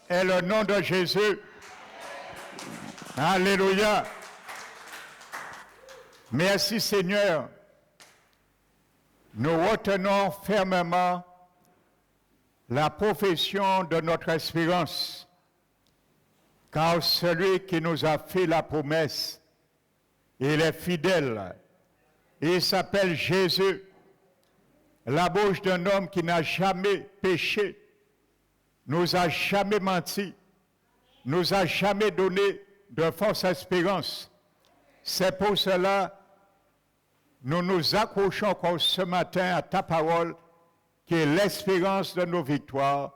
est le nom de Jésus. Alléluia. Merci Seigneur. Nous retenons fermement la profession de notre espérance, car celui qui nous a fait la promesse, il est fidèle. Il s'appelle Jésus, la bouche d'un homme qui n'a jamais péché, nous a jamais menti, nous a jamais donné de fausse espérance. C'est pour cela nous nous accrochons encore ce matin à ta parole, qui est l'espérance de nos victoires,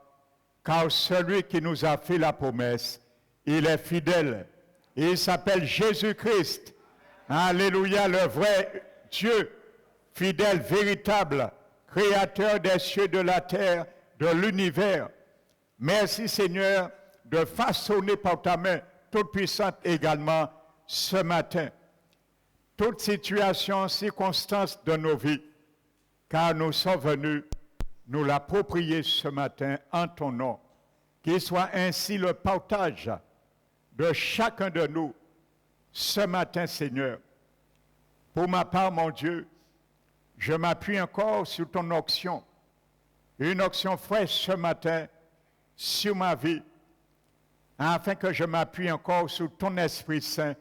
car celui qui nous a fait la promesse, il est fidèle. Il s'appelle Jésus-Christ. Alléluia, le vrai Dieu, fidèle, véritable, créateur des cieux, de la terre, de l'univers. Merci Seigneur de façonner par ta main toute puissante également ce matin toute situation, circonstance de nos vies, car nous sommes venus nous l'approprier ce matin en ton nom. Qu'il soit ainsi le partage de chacun de nous ce matin, Seigneur. Pour ma part, mon Dieu, je m'appuie encore sur ton onction, une onction fraîche ce matin sur ma vie, afin que je m'appuie encore sur ton Esprit Saint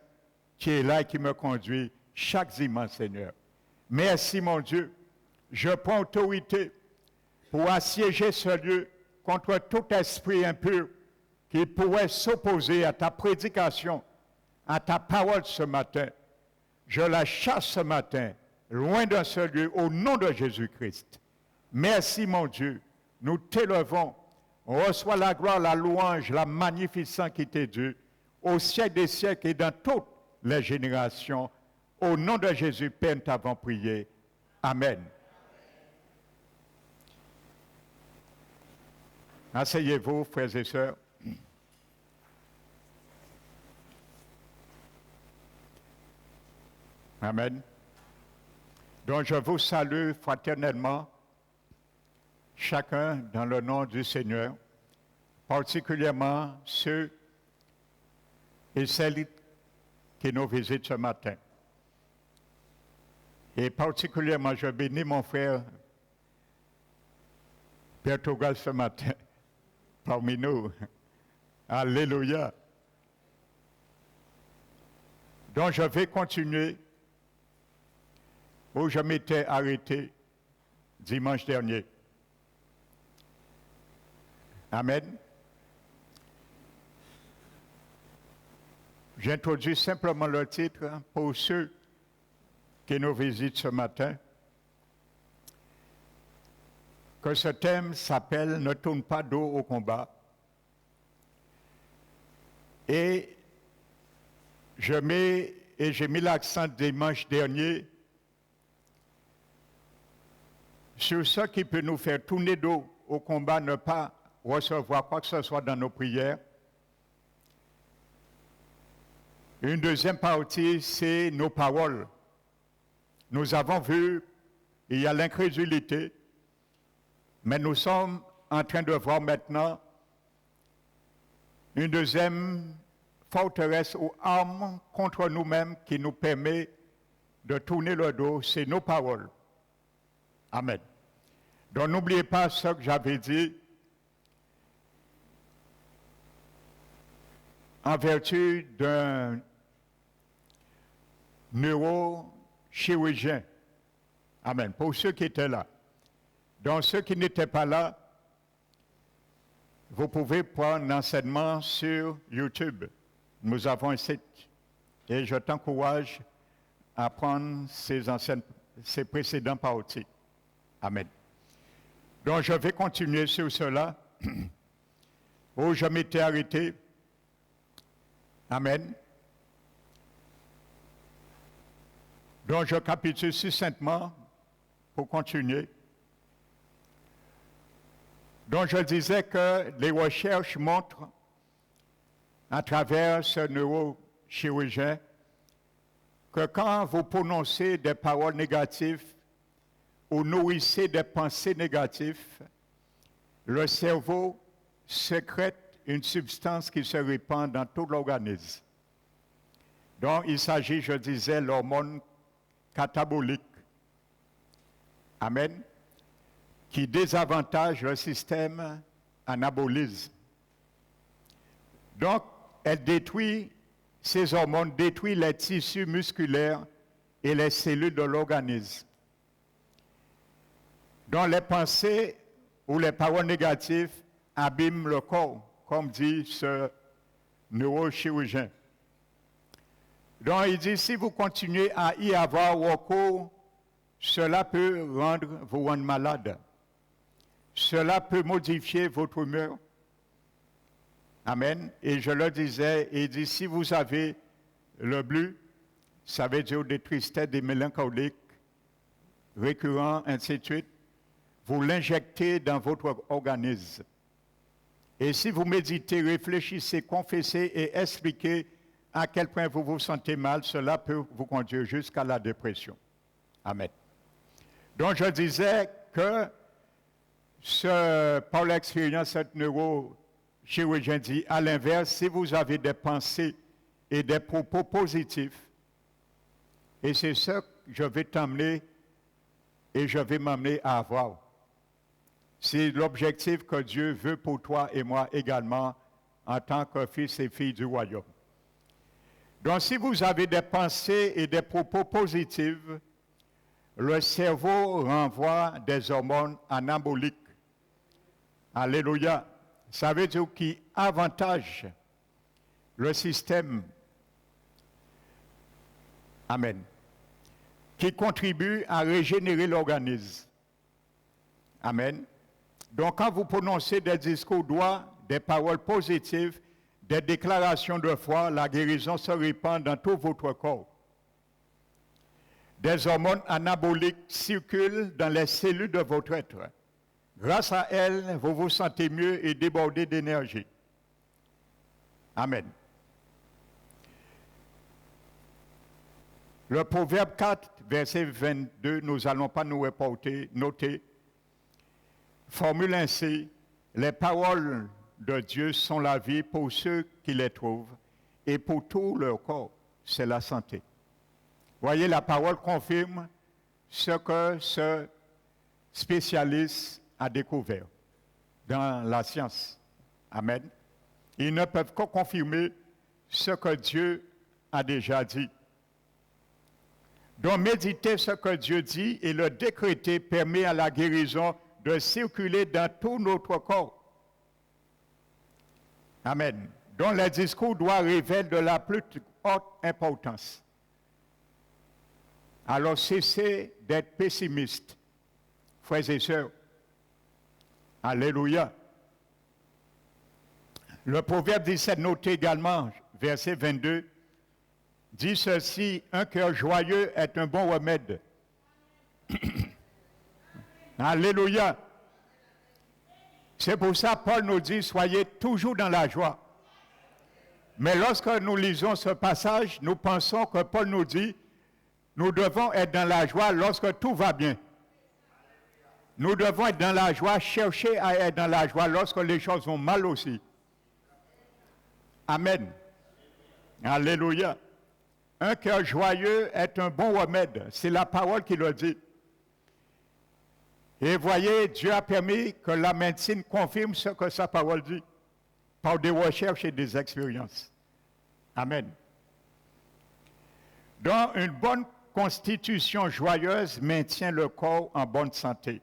qui est là et qui me conduit chaque dimanche, Seigneur. Merci, mon Dieu. Je prends autorité pour assiéger ce lieu contre tout esprit impur qui pourrait s'opposer à ta prédication, à ta parole ce matin. Je la chasse ce matin, loin de ce lieu, au nom de Jésus-Christ. Merci, mon Dieu. Nous t'élevons. Reçois la gloire, la louange, la magnificence qui t'est due, au siècle des siècles et dans toutes les générations. Au nom de Jésus, Père, nous t'avons prié. Amen. Asseyez-vous, frères et sœurs. Amen. Donc je vous salue fraternellement, chacun dans le nom du Seigneur, particulièrement ceux et celles qui nous visitent ce matin. Et particulièrement, je bénis mon frère Pierre Tougal ce matin, parmi nous. Alléluia. Donc je vais continuer où je m'étais arrêté dimanche dernier. Amen. J'introduis simplement le titre pour ceux qui nous visitent ce matin, que ce thème s'appelle « Ne tourne pas dos au combat ». Et j'ai mis l'accent dimanche dernier sur ce qui peut nous faire tourner dos au combat, ne pas recevoir quoi que ce soit dans nos prières. Une deuxième partie, c'est nos paroles. Nous avons vu, il y a l'incrédulité, mais nous sommes en train de voir maintenant une deuxième forteresse ou arme contre nous-mêmes qui nous permet de tourner le dos, c'est nos paroles. Amen. Donc n'oubliez pas ce que j'avais dit en vertu d'un neurochirurgien. Amen. Pour ceux qui étaient là. Donc ceux qui n'étaient pas là, vous pouvez prendre l'enseignement sur YouTube. Nous avons un site. Et je t'encourage à prendre ces précédents parties. Amen. Donc je vais continuer sur cela, où je m'étais arrêté. Amen. Donc je capitule succinctement pour continuer. Donc je disais que les recherches montrent à travers ce neurochirurgien que quand vous prononcez des paroles négatives ou nourrissez des pensées négatives, le cerveau sécrète une substance qui se répand dans tout l'organisme. Donc, il s'agit, je disais, l'hormone catabolique. Amen. Qui désavantage le système anabolisme. Donc, elle détruit, ces hormones détruisent les tissus musculaires et les cellules de l'organisme. Donc, les pensées ou les paroles négatives abîment le corps, comme dit ce neurochirurgien. Donc, il dit, si vous continuez à y avoir recours, cela peut vous rendre malade. Cela peut modifier votre humeur. Amen. Et je le disais, il dit, si vous avez le bleu, ça veut dire des tristesses, des mélancoliques, récurrents, ainsi de suite, vous l'injectez dans votre organisme. Et si vous méditez, réfléchissez, confessez et expliquez à quel point vous vous sentez mal, cela peut vous conduire jusqu'à la dépression. Amen. Donc je disais que par l'expérience, cette neurochirurgien dit, à l'inverse, si vous avez des pensées et des propos positifs, et c'est ça que je vais t'amener et je vais m'amener à avoir. C'est l'objectif que Dieu veut pour toi et moi également en tant que fils et filles du royaume. Donc si vous avez des pensées et des propos positifs, le cerveau renvoie des hormones anaboliques. Alléluia. Ça veut dire qui avantage le système. Amen. Qui contribue à régénérer l'organisme. Amen. Donc quand vous prononcez des discours droits, des paroles positives, des déclarations de foi, la guérison se répand dans tout votre corps. Des hormones anaboliques circulent dans les cellules de votre être. Grâce à elles, vous vous sentez mieux et débordé d'énergie. Amen. Le Proverbe 4, verset 22, nous n'allons pas nous reporter, noter, formule ainsi, les paroles de Dieu sont la vie pour ceux qui les trouvent et pour tout leur corps, c'est la santé. Voyez, la parole confirme ce que ce spécialiste a découvert dans la science. Amen. Ils ne peuvent que confirmer ce que Dieu a déjà dit. Donc, méditer ce que Dieu dit et le décréter permet à la guérison de circuler dans tout notre corps. Amen. Donc, les discours doivent révéler de la plus haute importance. Alors, cessez d'être pessimiste, frères et sœurs. Alléluia. Le Proverbe 17 note également, verset 22, dit ceci, un cœur joyeux est un bon remède. Alléluia. C'est pour ça que Paul nous dit, soyez toujours dans la joie. Mais lorsque nous lisons ce passage, nous pensons que Paul nous dit, nous devons être dans la joie lorsque tout va bien. Nous devons être dans la joie, chercher à être dans la joie lorsque les choses vont mal aussi. Amen. Alléluia. Un cœur joyeux est un bon remède. C'est la parole qui le dit. Et voyez, Dieu a permis que la médecine confirme ce que sa parole dit par des recherches et des expériences. Amen. Donc, une bonne constitution joyeuse maintient le corps en bonne santé.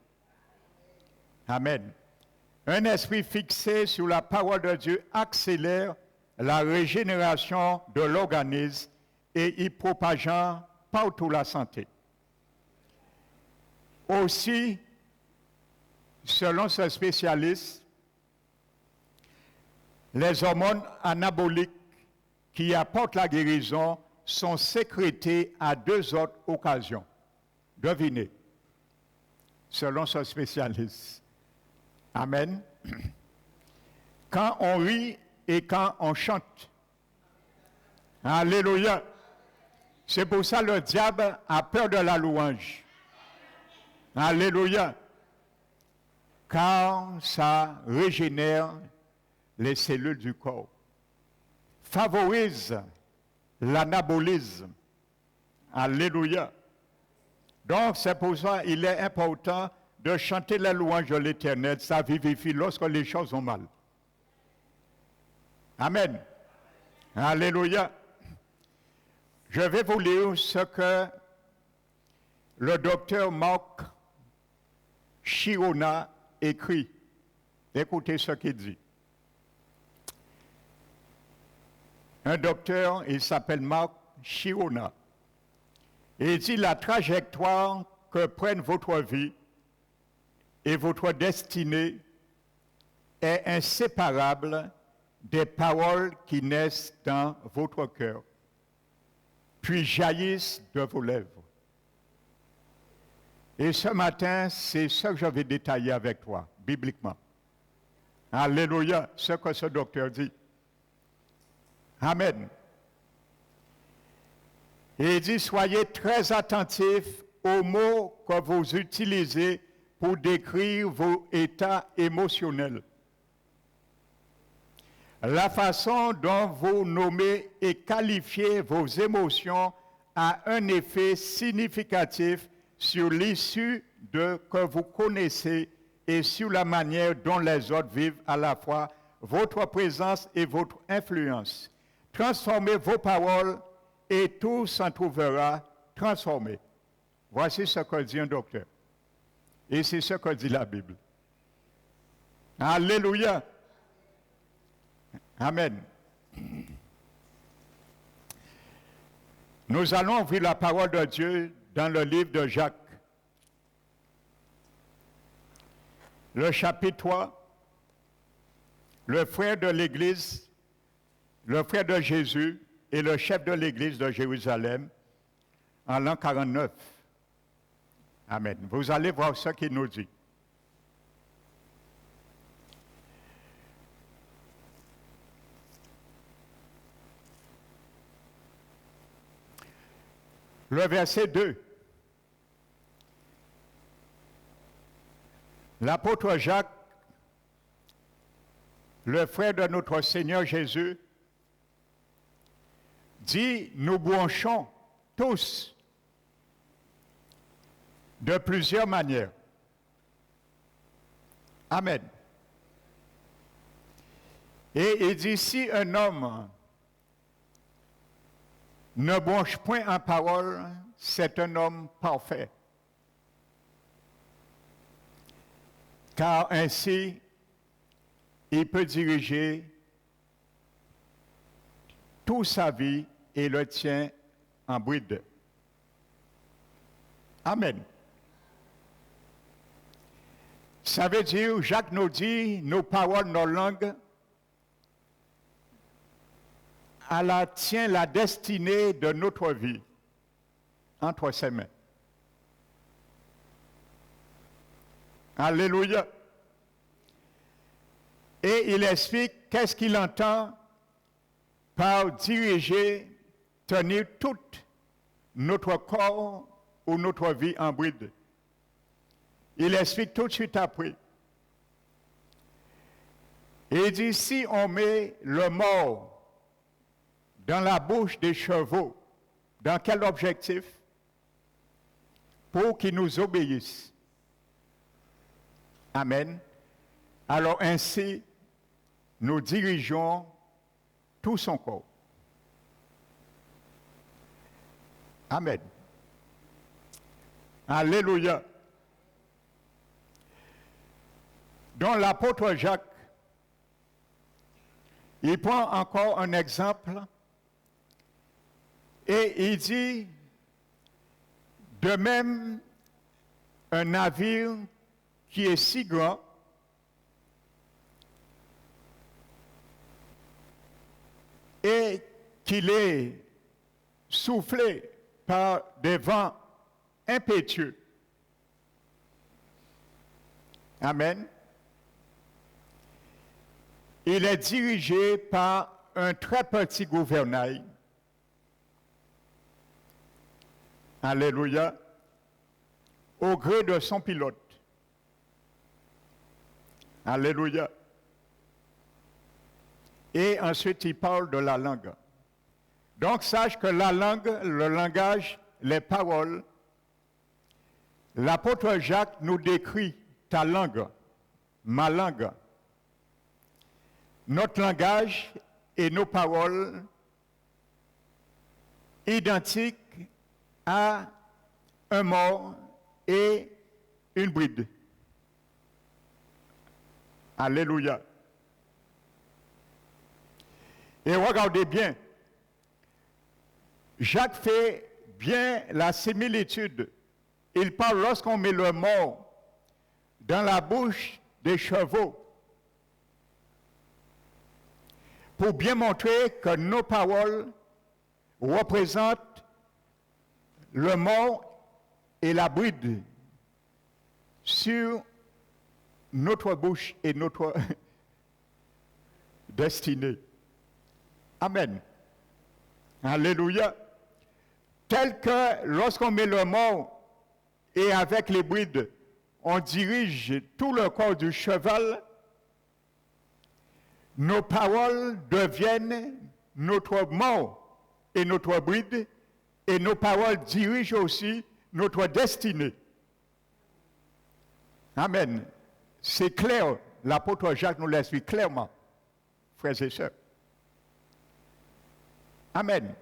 Amen. Un esprit fixé sur la parole de Dieu accélère la régénération de l'organisme et y propageant partout la santé. Aussi, selon ce spécialiste, les hormones anaboliques qui apportent la guérison sont sécrétées à deux autres occasions. Devinez, selon ce spécialiste. Amen. Quand on rit et quand on chante. Alléluia. C'est pour ça que le diable a peur de la louange. Alléluia. Car ça régénère les cellules du corps, favorise l'anabolisme. Alléluia. Donc, c'est pour ça qu'il est important de chanter la louange de l'Éternel. Ça vivifie lorsque les choses vont mal. Amen. Alléluia. Je vais vous lire ce que le docteur Mark Chirona écrit. Écoutez ce qu'il dit. Un docteur, il s'appelle Mark Chirona. Et il dit la trajectoire que prenne votre vie et votre destinée est inséparable des paroles qui naissent dans votre cœur, puis jaillissent de vos lèvres. Et ce matin, c'est ce que je vais détailler avec toi, bibliquement. Alléluia, ce que ce docteur dit. Amen. Et il dit, soyez très attentifs aux mots que vous utilisez pour décrire vos états émotionnels. La façon dont vous nommez et qualifiez vos émotions a un effet significatif sur l'issue que vous connaissez et sur la manière dont les autres vivent à la fois votre présence et votre influence. Transformez vos paroles et tout s'en trouvera transformé. Voici ce que dit un docteur. Et c'est ce que dit la Bible. Alléluia. Amen. Nous allons ouvrir la parole de Dieu dans le livre de Jacques. Le chapitre 3, le frère de l'Église, le frère de Jésus et le chef de l'Église de Jérusalem en l'an 49. Amen. Vous allez voir ce qu'il nous dit. Le verset 2. L'apôtre Jacques, le frère de notre Seigneur Jésus, dit, nous bronchons tous de plusieurs manières. Amen. Et il dit, si un homme ne bronche point en parole, c'est un homme parfait. Car ainsi, il peut diriger toute sa vie et le tient en bride. Amen. Ça veut dire, Jacques nous dit, nos paroles, nos langues, elle tient la destinée de notre vie entre ses mains. Alléluia. Et il explique qu'est-ce qu'il entend par diriger, tenir tout notre corps ou notre vie en bride. Il explique tout de suite après. Et il dit, si on met le mort dans la bouche des chevaux, dans quel objectif? Pour qu'ils nous obéissent. Amen. Alors ainsi, nous dirigeons tout son corps. Amen. Alléluia. Donc l'apôtre Jacques, il prend encore un exemple et il dit, de même, un navire qui est si grand et qu'il est soufflé par des vents impétueux. Amen. Il est dirigé par un très petit gouvernail. Alléluia. Au gré de son pilote. Alléluia. Et ensuite, il parle de la langue. Donc, sache que la langue, le langage, les paroles, l'apôtre Jacques nous décrit ta langue, ma langue. Notre langage et nos paroles identiques à un mort et une bride. Alléluia. Et regardez bien, Jacques fait bien la similitude. Il parle lorsqu'on met le mort dans la bouche des chevaux pour bien montrer que nos paroles représentent le mort et la bride sur notre bouche et notre destinée. Amen. Alléluia. Tel que lorsqu'on met le mort et avec les brides, on dirige tout le corps du cheval, nos paroles deviennent notre mort et notre bride, et nos paroles dirigent aussi notre destinée. Amen. C'est clair, l'apôtre Jacques nous l'explique clairement, frères et sœurs. Amen.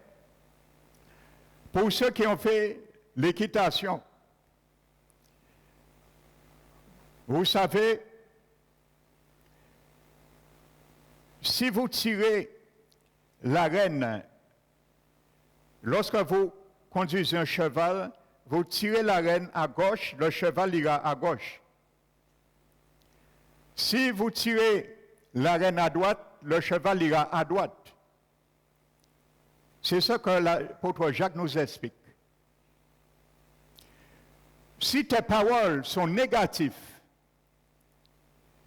Pour ceux qui ont fait l'équitation, vous savez, si vous tirez l'arène, lorsque vous conduisez un cheval, vous tirez l'arène à gauche, le cheval ira à gauche. Si vous tirez l'arène à droite, le cheval ira à droite. C'est ce que l'apôtre Jacques nous explique. Si tes paroles sont négatives,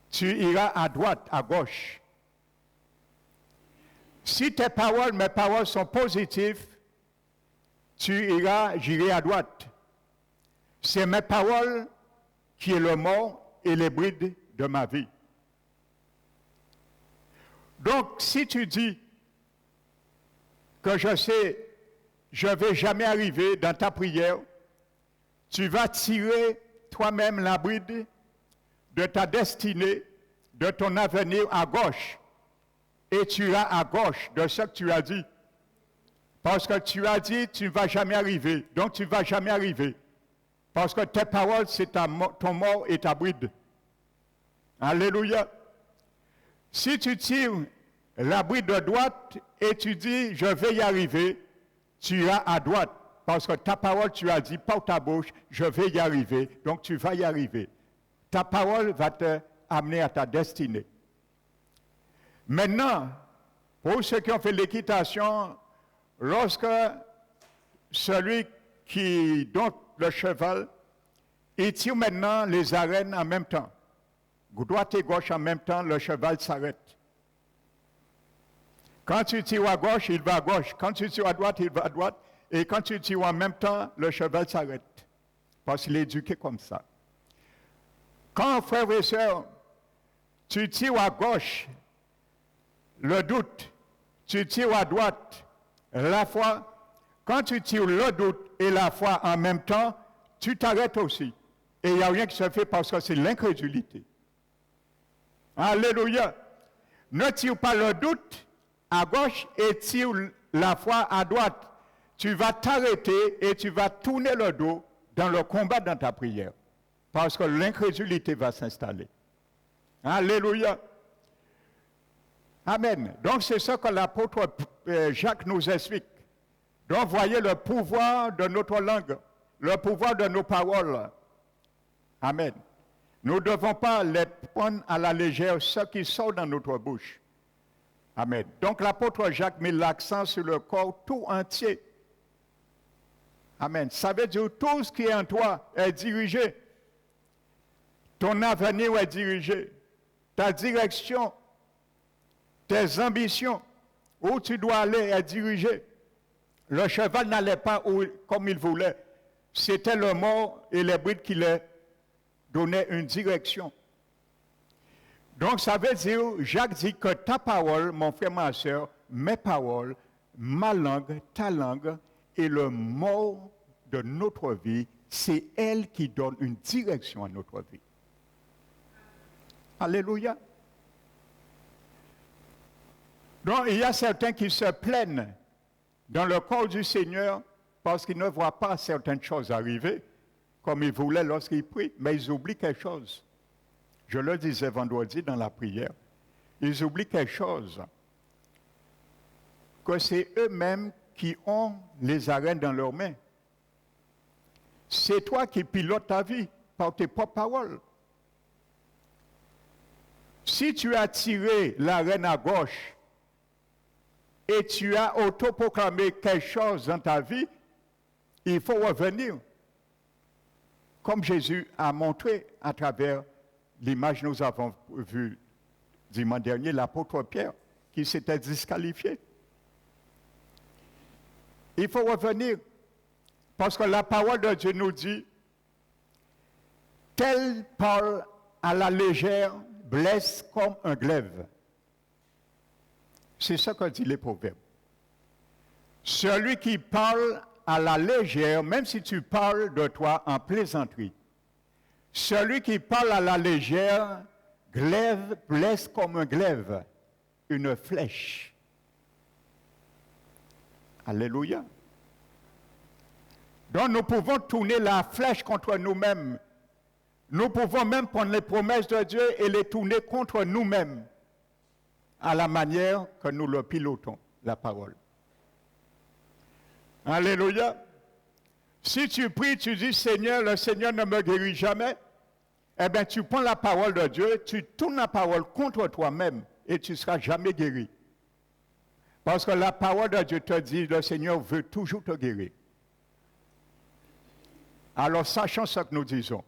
tu iras à droite, à gauche. Si tes paroles, mes paroles sont positives, j'irai à droite. C'est mes paroles qui est le mort et les brides de ma vie. Donc, si tu dis que je sais, je ne vais jamais arriver dans ta prière, tu vas tirer toi-même la bride de ta destinée, de ton avenir à gauche. Et tu iras à gauche de ce que tu as dit. Parce que tu as dit, tu ne vas jamais arriver. Donc tu ne vas jamais arriver. Parce que tes paroles, c'est ton mort et ta bride. Alléluia. Si tu tires la bride de droite et tu dis, je vais y arriver, tu iras à droite. Parce que ta parole, tu as dit par ta bouche, je vais y arriver. Donc tu vas y arriver. Ta parole va te amener à ta destinée. Maintenant, pour ceux qui ont fait l'équitation, lorsque celui qui dompte le cheval, il tire maintenant les arènes en même temps. Droite et gauche en même temps, le cheval s'arrête. Quand tu tires à gauche, il va à gauche. Quand tu tires à droite, il va à droite. Et quand tu tires en même temps, le cheval s'arrête. Parce qu'il est éduqué comme ça. Quand, frères et sœurs, tu tires à gauche, le doute, tu tires à droite, la foi, quand tu tires le doute et la foi en même temps, tu t'arrêtes aussi. Et il n'y a rien qui se fait parce que c'est l'incrédulité. Alléluia. Ne tire pas le doute à gauche et tire la foi à droite. Tu vas t'arrêter et tu vas tourner le dos dans le combat dans ta prière. Parce que l'incrédulité va s'installer. Alléluia. Amen. Donc c'est ce que l'apôtre Jacques nous explique. Donc voyez le pouvoir de notre langue, le pouvoir de nos paroles. Amen. Nous ne devons pas les prendre à la légère, ce qui sort dans notre bouche. Amen. Donc l'apôtre Jacques met l'accent sur le corps tout entier. Amen. Ça veut dire tout ce qui est en toi est dirigé. Ton avenir est dirigé. Ta direction, tes ambitions, où tu dois aller est dirigé. Le cheval n'allait pas comme il voulait. C'était le mort et les brides qui lui donnaient une direction. Donc ça veut dire, Jacques dit que ta parole, mon frère, ma soeur, mes paroles, ma langue, ta langue, et le mot de notre vie, c'est elle qui donne une direction à notre vie. Alléluia. Donc il y a certains qui se plaignent dans le corps du Seigneur parce qu'ils ne voient pas certaines choses arriver comme ils voulaient lorsqu'ils prient, mais ils oublient quelque chose. Je le disais vendredi dans la prière. Ils oublient quelque chose, que c'est eux-mêmes qui ont les arènes dans leurs mains. C'est toi qui pilotes ta vie par tes propres paroles. Si tu as tiré l'arène à gauche et tu as autoproclamé quelque chose dans ta vie, il faut revenir. Comme Jésus a montré à travers l'image que nous avons vue dimanche dernier, l'apôtre Pierre, qui s'était disqualifié. Il faut revenir, parce que la parole de Dieu nous dit, tel parle à la légère, blesse comme un glaive. C'est ce que dit les proverbes. Celui qui parle à la légère, même si tu parles de toi en plaisanterie, celui qui parle à la légère, glaive, blesse comme un glaive, une flèche. Alléluia. Donc nous pouvons tourner la flèche contre nous-mêmes. Nous pouvons même prendre les promesses de Dieu et les tourner contre nous-mêmes à la manière que nous le pilotons, la parole. Alléluia. Si tu pries, tu dis Seigneur, le Seigneur ne me guérit jamais, eh bien tu prends la parole de Dieu, tu tournes la parole contre toi-même et tu ne seras jamais guéri. Parce que la parole de Dieu te dit, le Seigneur veut toujours te guérir. Alors sachons ce que nous disons.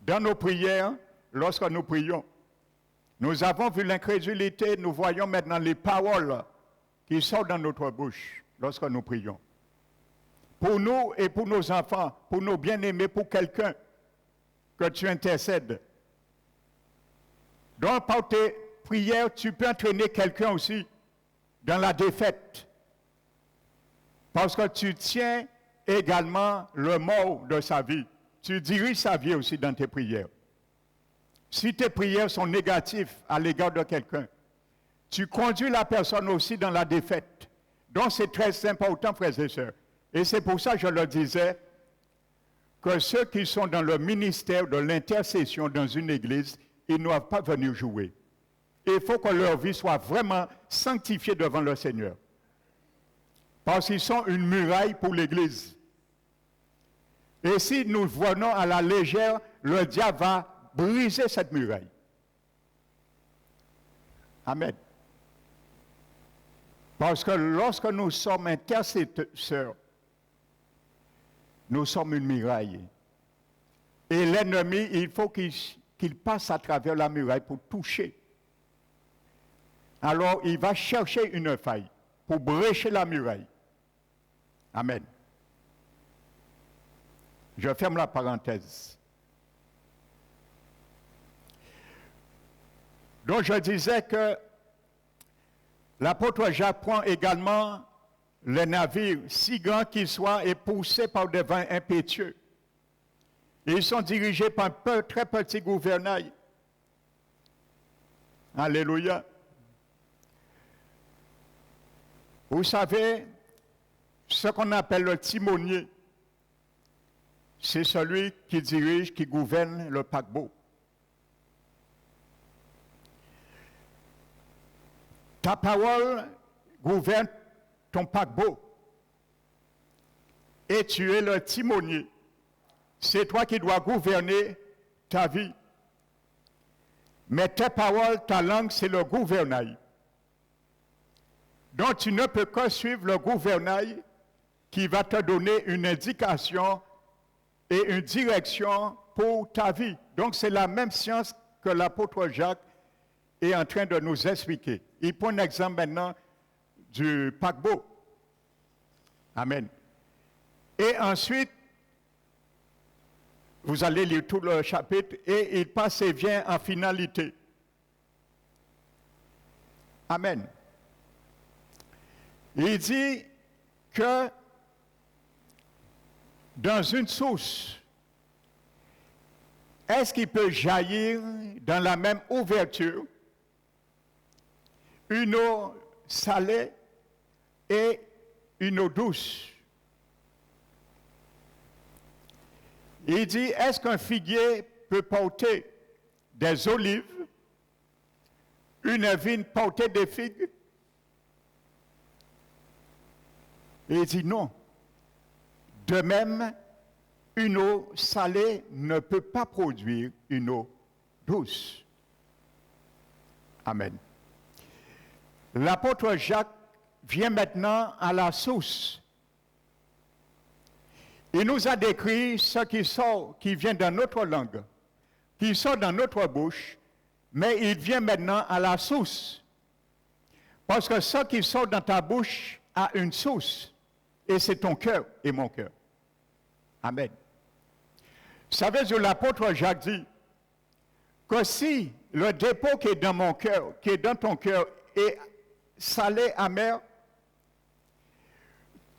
Dans nos prières, lorsque nous prions, nous avons vu l'incrédulité, nous voyons maintenant les paroles qui sortent dans notre bouche lorsque nous prions. Pour nous et pour nos enfants, pour nos bien-aimés, pour quelqu'un que tu intercèdes. Donc par tes prières, tu peux entraîner quelqu'un aussi dans la défaite. Parce que tu tiens également le mot de sa vie. Tu diriges sa vie aussi dans tes prières. Si tes prières sont négatives à l'égard de quelqu'un, tu conduis la personne aussi dans la défaite. Donc c'est très important, frères et sœurs. Et c'est pour ça que je le disais, que ceux qui sont dans le ministère de l'intercession dans une église, ils ne doivent pas venir jouer. Il faut que leur vie soit vraiment sanctifiée devant le Seigneur. Parce qu'ils sont une muraille pour l'église. Et si nous venons à la légère, le diable va briser cette muraille. Amen. Parce que lorsque nous sommes intercesseurs, nous sommes une muraille. Et l'ennemi, il faut qu'il passe à travers la muraille pour toucher. Alors, il va chercher une faille pour brécher la muraille. Amen. Je ferme la parenthèse. Donc, je disais que l'apôtre Jacques prend également les navires, si grands qu'ils soient, et poussés par des vents impétueux. Ils sont dirigés par un très petit gouvernail. Alléluia. Vous savez, ce qu'on appelle le timonier, c'est celui qui dirige, qui gouverne le paquebot. Ta parole gouverne ton paquebot. Et tu es le timonier. C'est toi qui dois gouverner ta vie. Mais tes paroles, ta langue, c'est le gouvernail. Donc tu ne peux que suivre le gouvernail qui va te donner une indication et une direction pour ta vie. Donc c'est la même science que l'apôtre Jacques est en train de nous expliquer. Il prend un exemple maintenant du paquebot. Amen. Et ensuite, vous allez lire tout le chapitre et il passe et vient en finalité. Amen. Il dit que dans une source, est-ce qu'il peut jaillir dans la même ouverture une eau salée et une eau douce? Il dit, est-ce qu'un figuier peut porter des olives, une vigne porter des figues? Il dit non. De même, une eau salée ne peut pas produire une eau douce. Amen. L'apôtre Jacques vient maintenant à la source. Il nous a décrit ce qui sort, qui vient dans notre langue, qui sort dans notre bouche, mais il vient maintenant à la source. Parce que ce qui sort dans ta bouche a une source, et c'est ton cœur et mon cœur. Amen. Vous savez, l'apôtre Jacques dit que si le dépôt qui est dans mon cœur, qui est dans ton cœur, est salé, amer,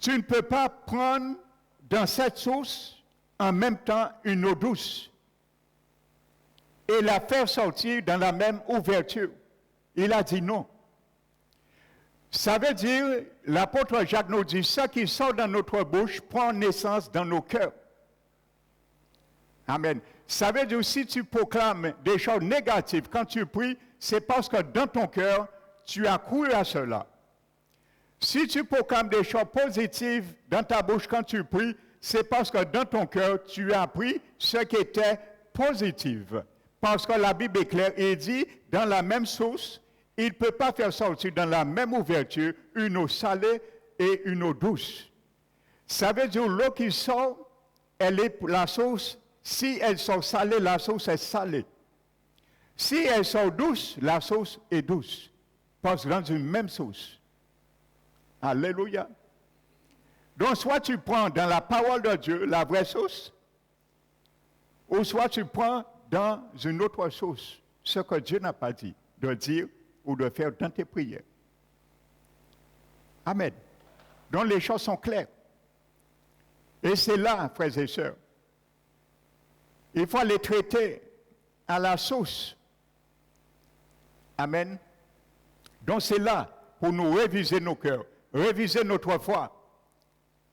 tu ne peux pas prendre dans cette source en même temps une eau douce et la faire sortir dans la même ouverture. Il a dit non. Ça veut dire, l'apôtre Jacques nous dit, ce qui sort dans notre bouche prend naissance dans nos cœurs. Amen. Ça veut dire, si tu proclames des choses négatives quand tu pries, c'est parce que dans ton cœur, tu as cru à cela. Si tu proclames des choses positives dans ta bouche quand tu pries, c'est parce que dans ton cœur, tu as appris ce qui était positif. Parce que la Bible est claire, il dit, dans la même source, il ne peut pas faire sortir dans la même ouverture une eau salée et une eau douce. Ça veut dire l'eau qui sort, elle est la source. Si elle sort salée, la source est salée. Si elle sort douce, la source est douce. Parce que dans une même source. Alléluia. Donc, soit tu prends dans la parole de Dieu la vraie source, ou soit tu prends dans une autre source ce que Dieu n'a pas dit de dire ou de faire dans tes prières. Amen. Donc, les choses sont claires. Et c'est là, frères et sœurs, il faut les traiter à la source. Amen. Donc, c'est là pour nous réviser nos cœurs, réviser notre foi.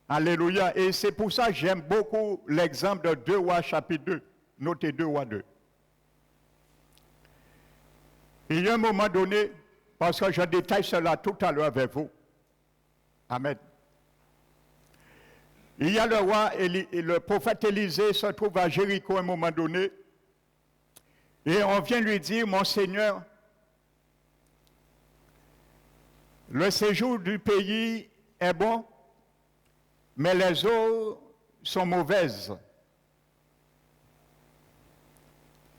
Alléluia. Et c'est pour ça que j'aime beaucoup l'exemple de 2 Rois chapitre 2. Notez 2 Rois 2. Il y a un moment donné, parce que je détaille cela tout à l'heure avec vous. Amen. Il y a le roi et le prophète Élisée se trouve à Jéricho à un moment donné. Et on vient lui dire, mon Seigneur, le séjour du pays est bon, mais les eaux sont mauvaises.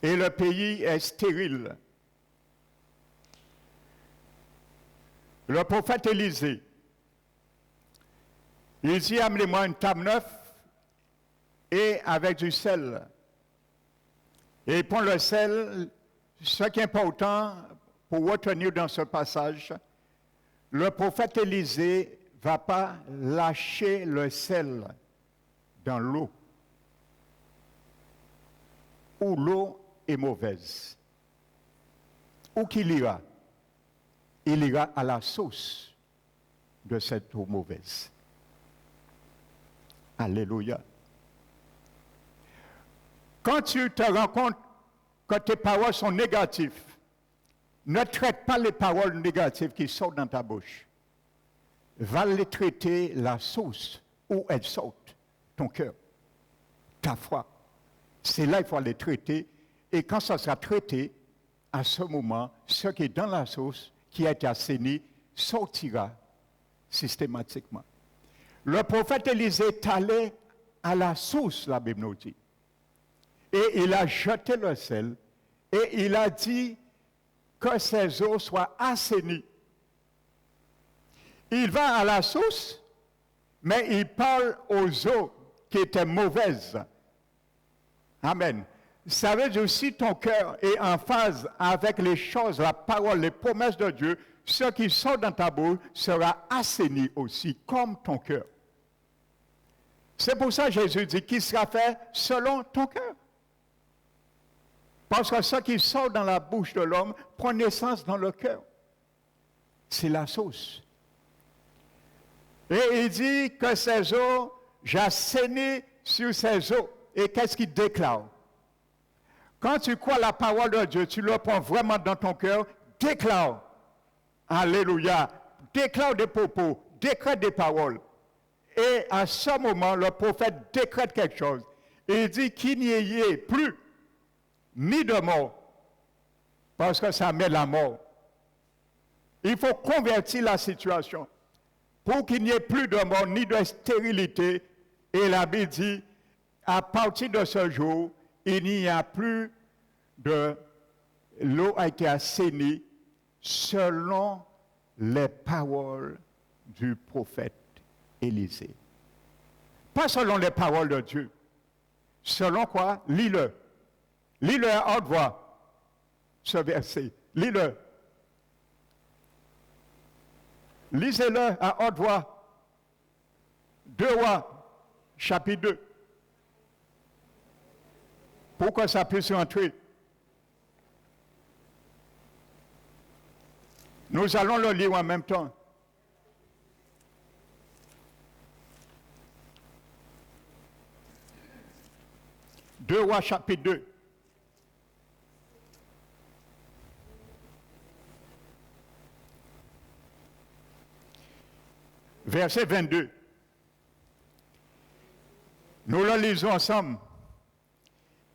Et le pays est stérile. Le prophète Élisée, il dit, amenez-moi une table neuve et avec du sel. Et il prend le sel. Ce qui est important pour retenir dans ce passage, le prophète Élisée ne va pas lâcher le sel dans l'eau, où l'eau est mauvaise. Où qu'il ira? Il ira à la source de cette eau mauvaise. Alléluia. Quand tu te rends compte que tes paroles sont négatives, ne traite pas les paroles négatives qui sortent dans ta bouche. Va les traiter la source où elles sortent, ton cœur, ta foi. C'est là qu'il faut les traiter. Et quand ça sera traité, à ce moment, ce qui est dans la source, qui a été assaini, sortira systématiquement. Le prophète Élisée est allé à la source, la Bible nous dit. Et il a jeté le sel et il a dit que ces eaux soient assainies. Il va à la source, mais il parle aux eaux qui étaient mauvaises. Amen. Ça veut dire si ton cœur est en phase avec les choses, la parole, les promesses de Dieu, ce qui sort dans ta bouche sera assaini aussi, comme ton cœur. C'est pour ça que Jésus dit qu'il sera fait selon ton cœur. Parce que ce qui sort dans la bouche de l'homme prend naissance dans le cœur. C'est la sauce. Et il dit que ces eaux, j'assaini sur ces eaux. Et qu'est-ce qu'il déclare? Quand tu crois la parole de Dieu, tu le prends vraiment dans ton cœur, déclare. Alléluia. Déclare des propos, décrète des paroles. Et à ce moment, le prophète décrète quelque chose. Il dit qu'il n'y ait plus ni de mort, parce que ça met la mort. Il faut convertir la situation pour qu'il n'y ait plus de mort ni de stérilité. Et la Bible dit, à partir de ce jour, il n'y a plus de... L'eau a été assainie selon les paroles du prophète Élisée. Pas selon les paroles de Dieu. Selon quoi? Lis-le. Lis-le à haute voix, ce verset. Lis-le. Lisez-le à haute voix. 2 Rois, chapitre 2. Pour que ça puisse rentrer. Nous allons le lire en même temps. Deux Rois, chapitre 2. Verset 22. Nous le lisons ensemble.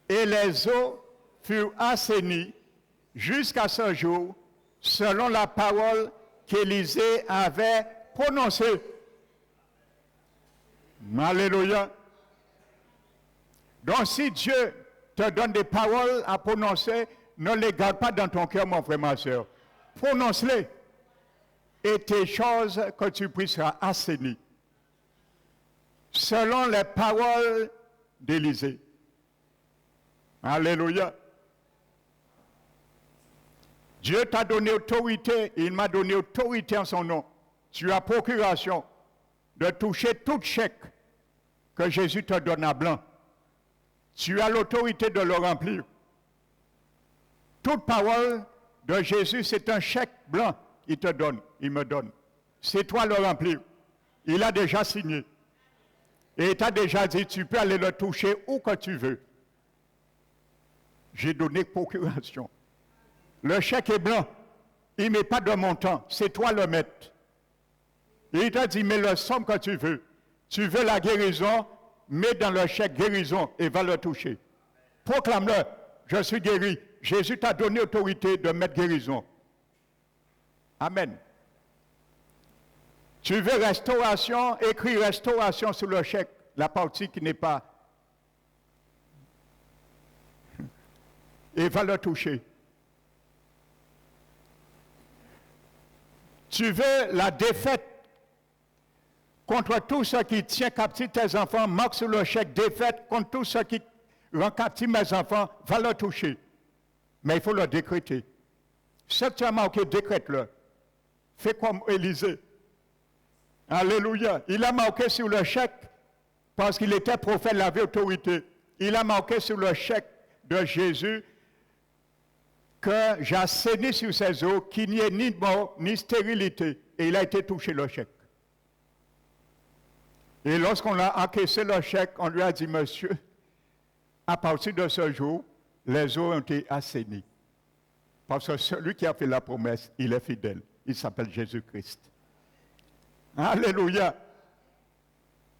Et les eaux furent assainies jusqu'à ce jour, selon la parole qu'Élisée avait prononcée. Alléluia. Donc si Dieu te donne des paroles à prononcer, ne les garde pas dans ton cœur, mon frère, ma soeur. Prononce-les. Et tes choses que tu puisses sera assainies. Selon les paroles d'Élisée. Alléluia. Dieu t'a donné autorité, il m'a donné autorité en son nom. Tu as procuration de toucher tout chèque que Jésus te donne à blanc. Tu as l'autorité de le remplir. Toute parole de Jésus, c'est un chèque blanc. Il te donne, il me donne. C'est toi le remplir. Il a déjà signé. Et il t'a déjà dit, tu peux aller le toucher où que tu veux. J'ai donné procuration. Le chèque est blanc. Il ne met pas de montant. C'est toi le maître. Et il t'a dit, mets le somme que tu veux. Tu veux la guérison, mets dans le chèque guérison et va le toucher. Proclame-le. Je suis guéri. Jésus t'a donné autorité de mettre guérison. Amen. Tu veux restauration, écris restauration sur le chèque, la partie qui n'est pas. Et va le toucher. Tu veux la défaite contre tout ce qui tient captif tes enfants, marque sur le chèque défaite contre tout ce qui rend captif mes enfants, va le toucher. Mais il faut le décréter. Ce que tu as marqué, décrète-le. Fais comme Élisée. Alléluia. Il a marqué sur le chèque, parce qu'il était prophète, il avait autorité. Il a marqué sur le chèque de Jésus que j'assaini sur ses eaux qu'il n'y ait ni mort, ni stérilité. Et il a été touché le chèque. Et lorsqu'on a encaissé le chèque, on lui a dit, monsieur, à partir de ce jour, les eaux ont été assainies. Parce que celui qui a fait la promesse, il est fidèle. Il s'appelle Jésus-Christ. Alléluia.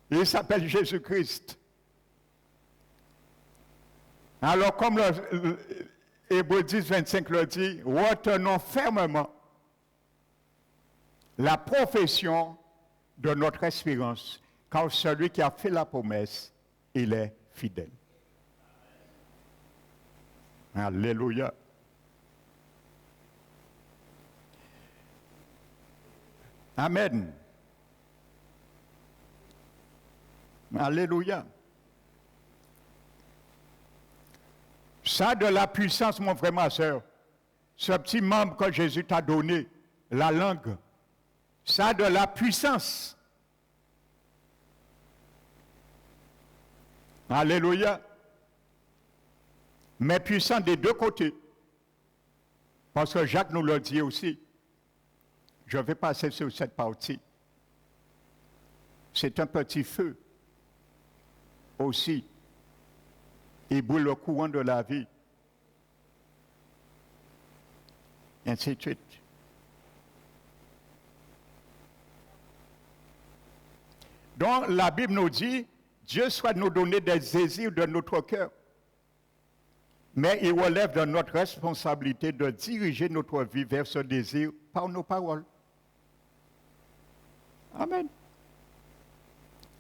Il s'appelle Jésus-Christ. Alors, comme Hébreux 10, 25 le dit, retenons fermement la profession de notre espérance, car celui qui a fait la promesse, il est fidèle. Alléluia. Amen. Alléluia. Ça a de la puissance, mon frère, ma soeur. Ce petit membre que Jésus t'a donné, la langue, ça a de la puissance. Alléluia. Mais puissant des deux côtés. Parce que Jacques nous l'a dit aussi. Je vais passer sur cette partie. C'est un petit feu aussi. Il brûle le courant de la vie. Et ainsi de suite. Donc la Bible nous dit, Dieu souhaite nous donner des désirs de notre cœur. Mais il relève de notre responsabilité de diriger notre vie vers ce désir par nos paroles. Amen.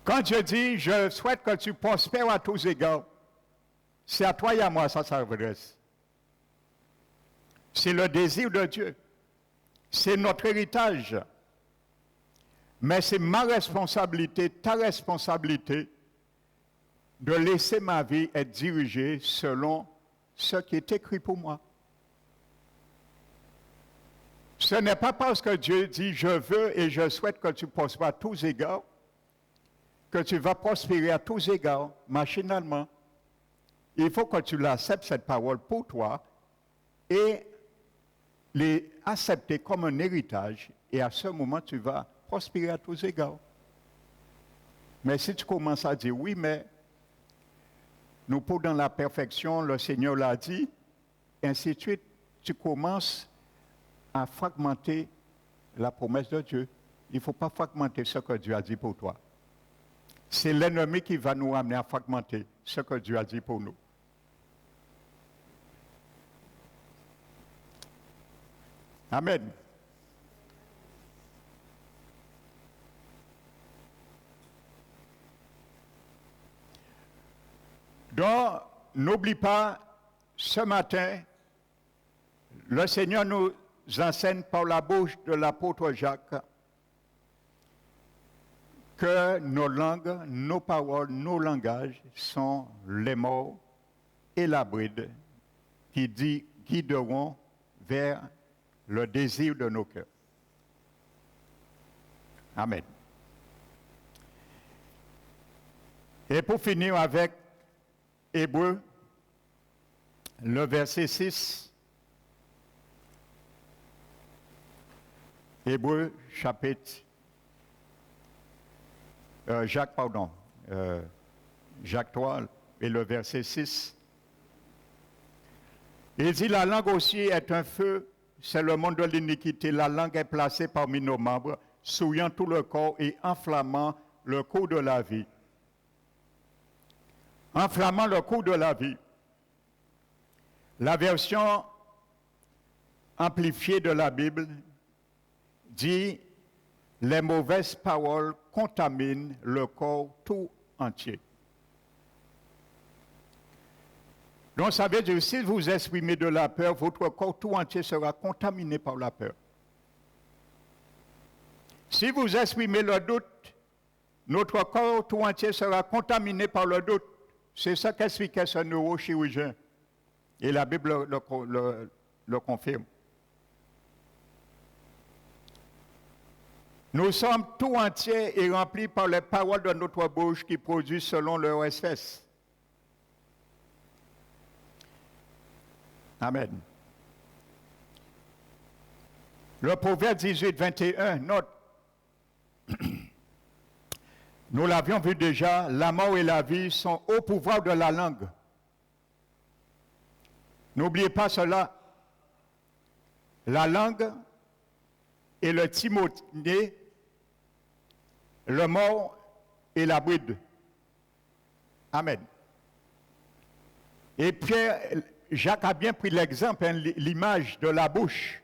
Quand Dieu dit, je souhaite que tu prospères à tous égards, c'est à toi et à moi ça s'adresse. C'est le désir de Dieu. C'est notre héritage. Mais c'est ma responsabilité, ta responsabilité, de laisser ma vie être dirigée selon ce qui est écrit pour moi. Ce n'est pas parce que Dieu dit, je veux et je souhaite que tu prospères à tous égards, que tu vas prospérer à tous égards, machinalement. Il faut que tu l'acceptes, cette parole, pour toi, et les accepter comme un héritage, et à ce moment, tu vas prospérer à tous égards. Mais si tu commences à dire, oui, mais nous pour dans la perfection, le Seigneur l'a dit, et ainsi de suite, tu commences à fragmenter la promesse de Dieu. Il ne faut pas fragmenter ce que Dieu a dit pour toi. C'est l'ennemi qui va nous amener à fragmenter ce que Dieu a dit pour nous. Amen. Donc, n'oublie pas, ce matin, le Seigneur nous enseigne par la bouche de l'apôtre Jacques que nos langues, nos paroles, nos langages sont les mots et la bride qui guideront vers le désir de nos cœurs. Amen. Et pour finir avec Hébreux, le verset 6, Hébreux chapitre, Jacques 3 et le verset 6. Il dit, la langue aussi est un feu, c'est le monde de l'iniquité. La langue est placée parmi nos membres, souillant tout le corps et enflammant le cours de la vie. Enflammant le cours de la vie. La version amplifiée de la Bible dit « Les mauvaises paroles contaminent le corps tout entier ». Donc ça veut dire, si vous exprimez de la peur, votre corps tout entier sera contaminé par la peur. Si vous exprimez le doute, notre corps tout entier sera contaminé par le doute. C'est ça qu'expliquait ce neurochirurgien. Et la Bible le confirme. Nous sommes tout entiers et remplis par les paroles de notre bouche qui produisent selon leur espèce. Amen. Le Proverbe 18, 21 note, nous l'avions vu déjà, la mort et la vie sont au pouvoir de la langue. N'oubliez pas cela. La langue est le timonier, le mort et la bride. Amen. Et Pierre, Jacques a bien pris l'exemple, l'image de la bouche.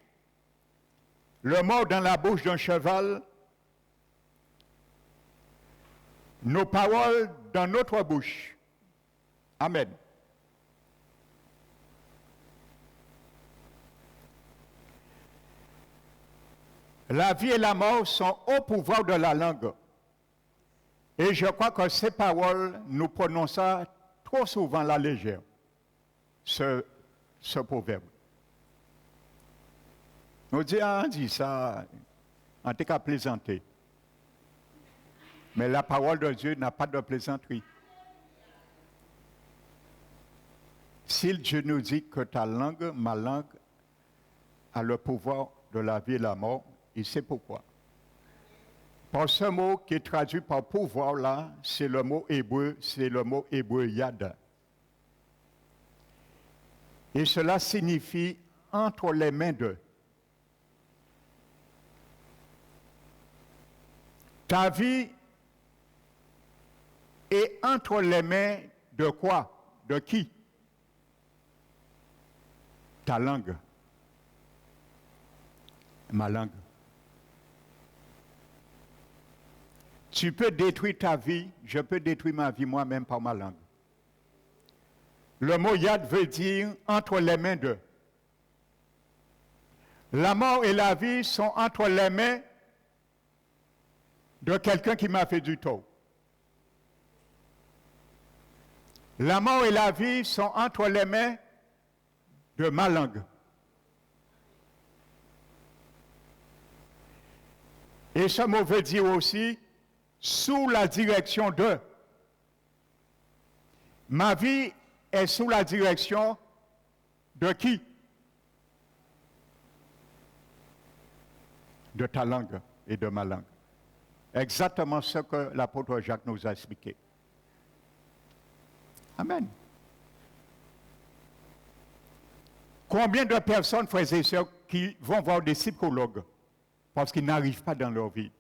Le mort dans la bouche d'un cheval, nos paroles dans notre bouche. Amen. La vie et la mort sont au pouvoir de la langue. Et je crois que ces paroles, nous prenons ça trop souvent à la légère, ce proverbe. On dit ça, en tout cas plaisanter. Mais la parole de Dieu n'a pas de plaisanterie. Si Dieu nous dit que ta langue, ma langue, a le pouvoir de la vie et la mort, il sait pourquoi. Par ce mot qui est traduit par pouvoir là, c'est le mot hébreu yad. Et cela signifie entre les mains de. Ta vie est entre les mains de quoi? De qui? Ta langue. Ma langue. Tu peux détruire ta vie, je peux détruire ma vie moi-même par ma langue. Le mot yad veut dire entre les mains de. La mort et la vie sont entre les mains de quelqu'un qui m'a fait du tort. La mort et la vie sont entre les mains de ma langue. Et ce mot veut dire aussi sous la direction de. Ma vie est sous la direction de qui? De ta langue et de ma langue. Exactement ce que l'apôtre Jacques nous a expliqué. Amen. Combien de personnes, frères et sœurs, qui vont voir des psychologues parce qu'ils n'arrivent pas dans leur vie?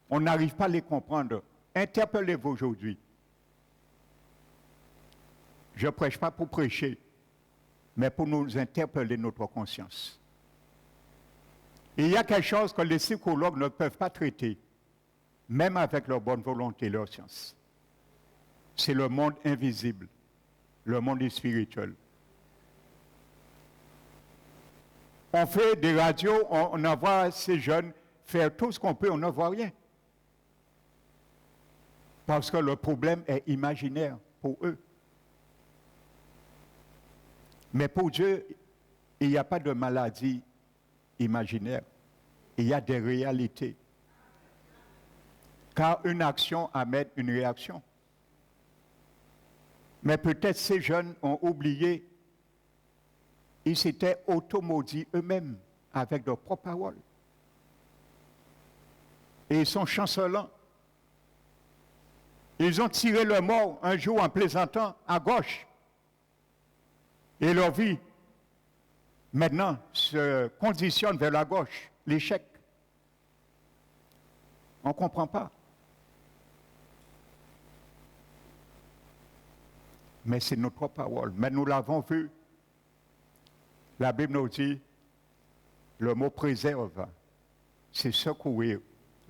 On n'arrive pas à les comprendre. Interpellez-vous aujourd'hui. Je ne prêche pas pour prêcher, mais pour nous interpeller notre conscience. Et il y a quelque chose que les psychologues ne peuvent pas traiter, même avec leur bonne volonté et leur science. C'est le monde invisible, le monde spirituel. On fait des radios, on envoie ces jeunes faire tout ce qu'on peut, on ne voit rien. Parce que le problème est imaginaire pour eux. Mais pour Dieu, il n'y a pas de maladie imaginaire. Il y a des réalités. Car une action amène une réaction. Mais peut-être ces jeunes ont oublié, ils s'étaient automaudits eux-mêmes avec leurs propres paroles. Et ils sont chancelants. Ils ont tiré le mort un jour en plaisantant à gauche. Et leur vie, maintenant, se conditionne vers la gauche, l'échec. On ne comprend pas. Mais c'est notre parole. Mais nous l'avons vu. La Bible nous dit, le mot préserve, c'est secourir,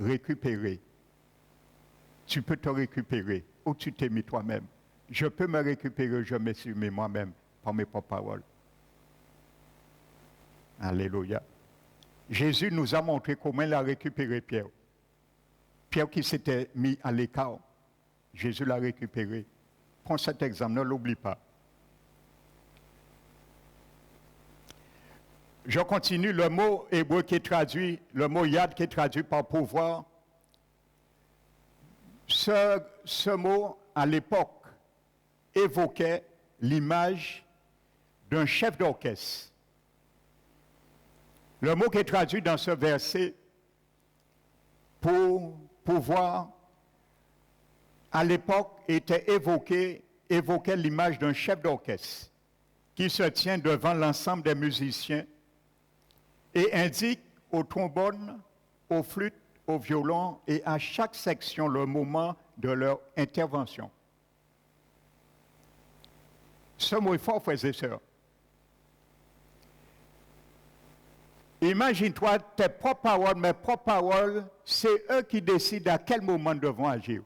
récupérer. Tu peux te récupérer où tu t'es mis toi-même. Je peux me récupérer, je me suis mis moi-même par mes propres paroles. Alléluia. Jésus nous a montré comment il a récupéré Pierre. Pierre qui s'était mis à l'écart, Jésus l'a récupéré. Prends cet exemple, ne l'oublie pas. Je continue, le mot hébreu qui est traduit, le mot yad qui est traduit par pouvoir. Ce mot, à l'époque, évoquait l'image d'un chef d'orchestre. Le mot qui est traduit dans ce verset, pour pouvoir, à l'époque, évoquait l'image d'un chef d'orchestre qui se tient devant l'ensemble des musiciens et indique au trombone, aux flûtes, au violon et à chaque section le moment de leur intervention. Ce mot est fort, frères et sœurs. Imagine-toi tes propres paroles, mes propres paroles, c'est eux qui décident à quel moment nous devons agir.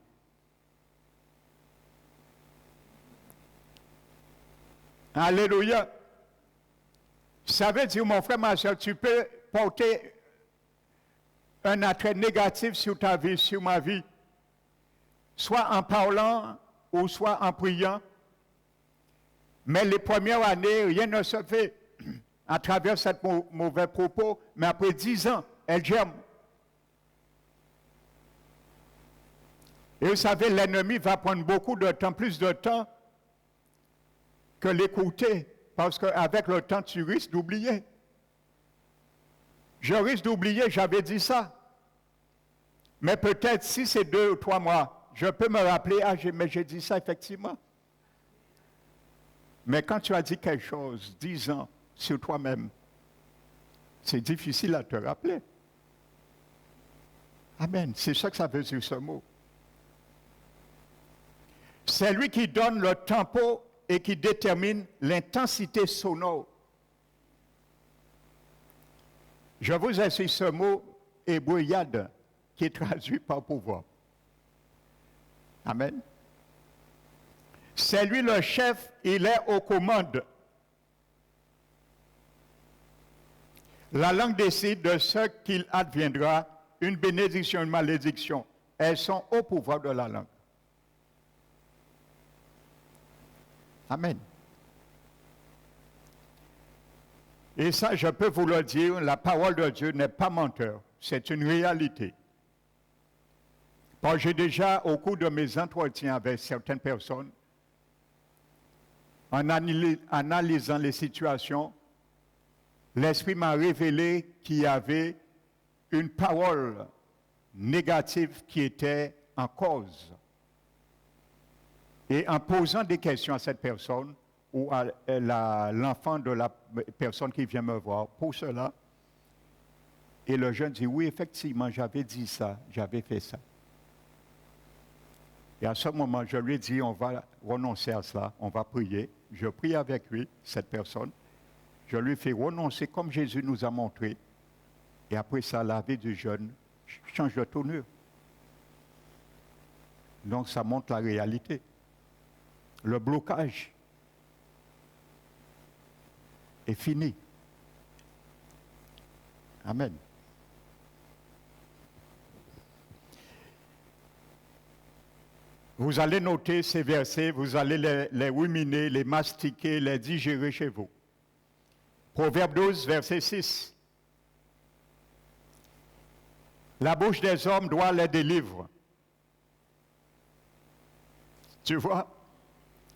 Alléluia. Ça veut dire, mon frère, ma soeur, tu peux porter un attrait négatif sur ta vie, sur ma vie, soit en parlant ou soit en priant. Mais les premières années, rien ne se fait. à travers cette mauvais propos, mais après 10 ans, elle germe. Et vous savez, l'ennemi va prendre beaucoup de temps, plus de temps que l'écouter, parce qu'avec le temps, tu risques d'oublier. Je risque d'oublier, j'avais dit ça. Mais peut-être si c'est 2 ou 3 mois, je peux me rappeler, mais j'ai dit ça effectivement. Mais quand tu as dit quelque chose 10 ans sur toi-même, c'est difficile à te rappeler. Amen. C'est ça que ça veut dire ce mot. C'est lui qui donne le tempo et qui détermine l'intensité sonore. Je vous ai ce mot hébreuiade qui est traduit par pouvoir. Amen. C'est lui le chef, il est aux commandes. La langue décide de ce qu'il adviendra, une bénédiction, une malédiction. Elles sont au pouvoir de la langue. Amen. Et ça, je peux vous le dire, la parole de Dieu n'est pas menteur, c'est une réalité. Parce que j'ai déjà, au cours de mes entretiens avec certaines personnes, en analysant les situations, l'Esprit m'a révélé qu'il y avait une parole négative qui était en cause. Et en posant des questions à cette personne, ou à l'enfant de la personne qui vient me voir, pour cela, et le jeune dit, oui, effectivement, j'avais dit ça, j'avais fait ça. Et à ce moment, je lui ai dit, on va renoncer à cela, on va prier. Je prie avec lui, cette personne. Je lui fais renoncer comme Jésus nous a montré. Et après ça, la vie du jeune change de tournure. Donc ça montre la réalité. Le blocage est fini. Amen. Vous allez noter ces versets, vous allez les ruminer, les mastiquer, les digérer chez vous. Proverbe 12, verset 6. La bouche des hommes doit les délivrer. Tu vois,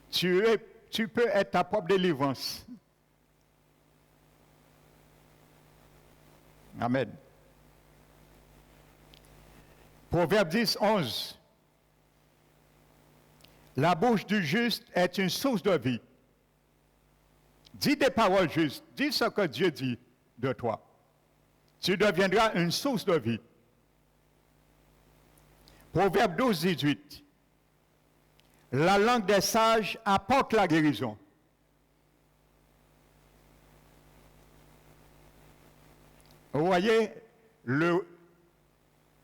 tu peux être ta propre délivrance. Amen. Proverbe 10, 11. La bouche du juste est une source de vie. Dis des paroles justes, dis ce que Dieu dit de toi. Tu deviendras une source de vie. Proverbe 12, 18. La langue des sages apporte la guérison. Vous voyez, le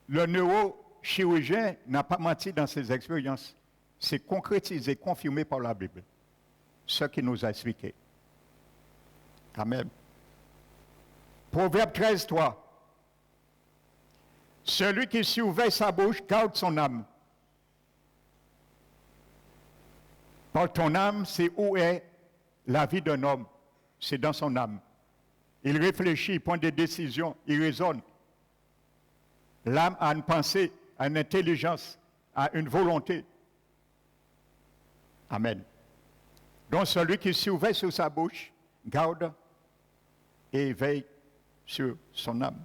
neurochirurgien n'a pas menti dans ses expériences. C'est concrétisé, confirmé par la Bible. Ce qu'il nous a expliqué. Amen. Proverbe 13, 3. Celui qui surveille sa bouche garde son âme. Par ton âme, c'est où est la vie d'un homme. C'est dans son âme. Il réfléchit, il prend des décisions, il raisonne. L'âme a une pensée, a une intelligence, a une volonté. Amen. Donc celui qui surveille sur sa bouche, garde et veille sur son âme.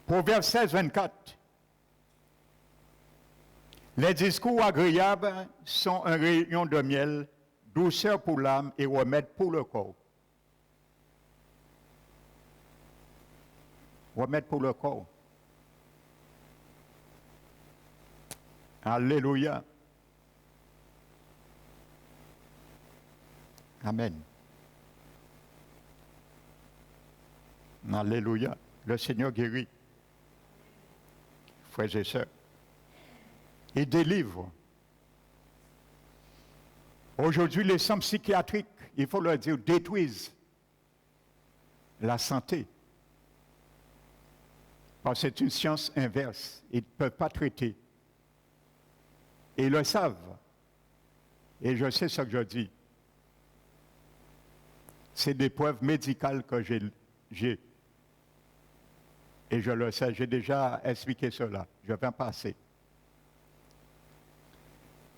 Proverbe 16, 24. Les discours agréables sont un rayon de miel, douceur pour l'âme et remède pour le corps. Remède pour le corps. Alléluia. Amen. Alléluia. Le Seigneur guérit. Frères et sœurs. Il délivre. Aujourd'hui, les centres psychiatriques, il faut leur dire, détruisent la santé. Parce que c'est une science inverse. Ils ne peuvent pas traiter. Et ils le savent. Et je sais ce que je dis. c'est des preuves médicales que j'ai. Et je le sais, j'ai déjà expliqué cela. Je vais en passer.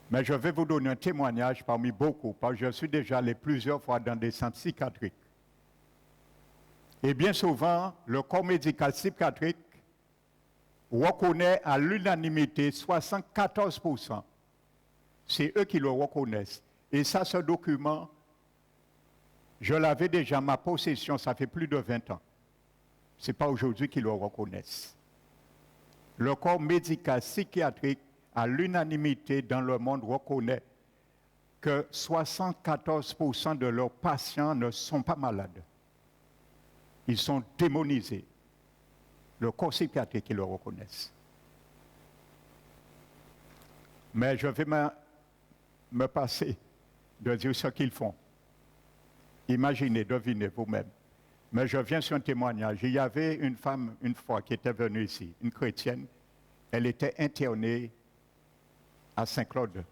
Mais je vais vous donner un témoignage parmi beaucoup, parce que je suis déjà allé plusieurs fois dans des centres psychiatriques. Et bien souvent, le corps médical psychiatrique reconnaît à l'unanimité 74%. C'est eux qui le reconnaissent. Et ça, ce document, je l'avais déjà en ma possession, ça fait plus de 20 ans. Ce n'est pas aujourd'hui qu'ils le reconnaissent. Le corps médical psychiatrique, à l'unanimité dans le monde, reconnaît que 74% de leurs patients ne sont pas malades. Ils sont démonisés. Le corps psychiatrique, ils le reconnaissent. Mais je vais me passer de dire ce qu'ils font. Imaginez, devinez vous-même. Mais je viens sur un témoignage. Il y avait une femme, une fois, qui était venue ici, une chrétienne. Elle était internée à Saint-Claude.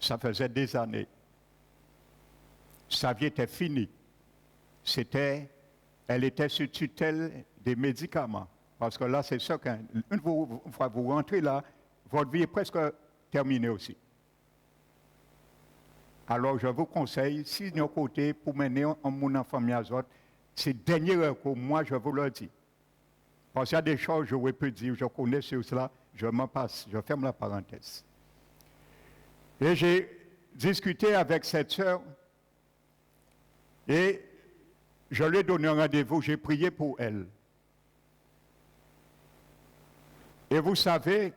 Ça faisait des années. Sa vie était finie. Elle était sous tutelle des médicaments. Parce que là, c'est ça qu'une fois vous rentrez là, votre vie est presque terminée aussi. Alors, je vous conseille, si de côté, pour mener mon enfant miazot, c'est le dernier recours, moi, je vous le dis. Parce qu'il y a des choses que j'aurais pu dire, je connais sur cela, je m'en passe, je ferme la parenthèse. Et j'ai discuté avec cette sœur et je lui ai donné un rendez-vous, j'ai prié pour elle. Et vous savez,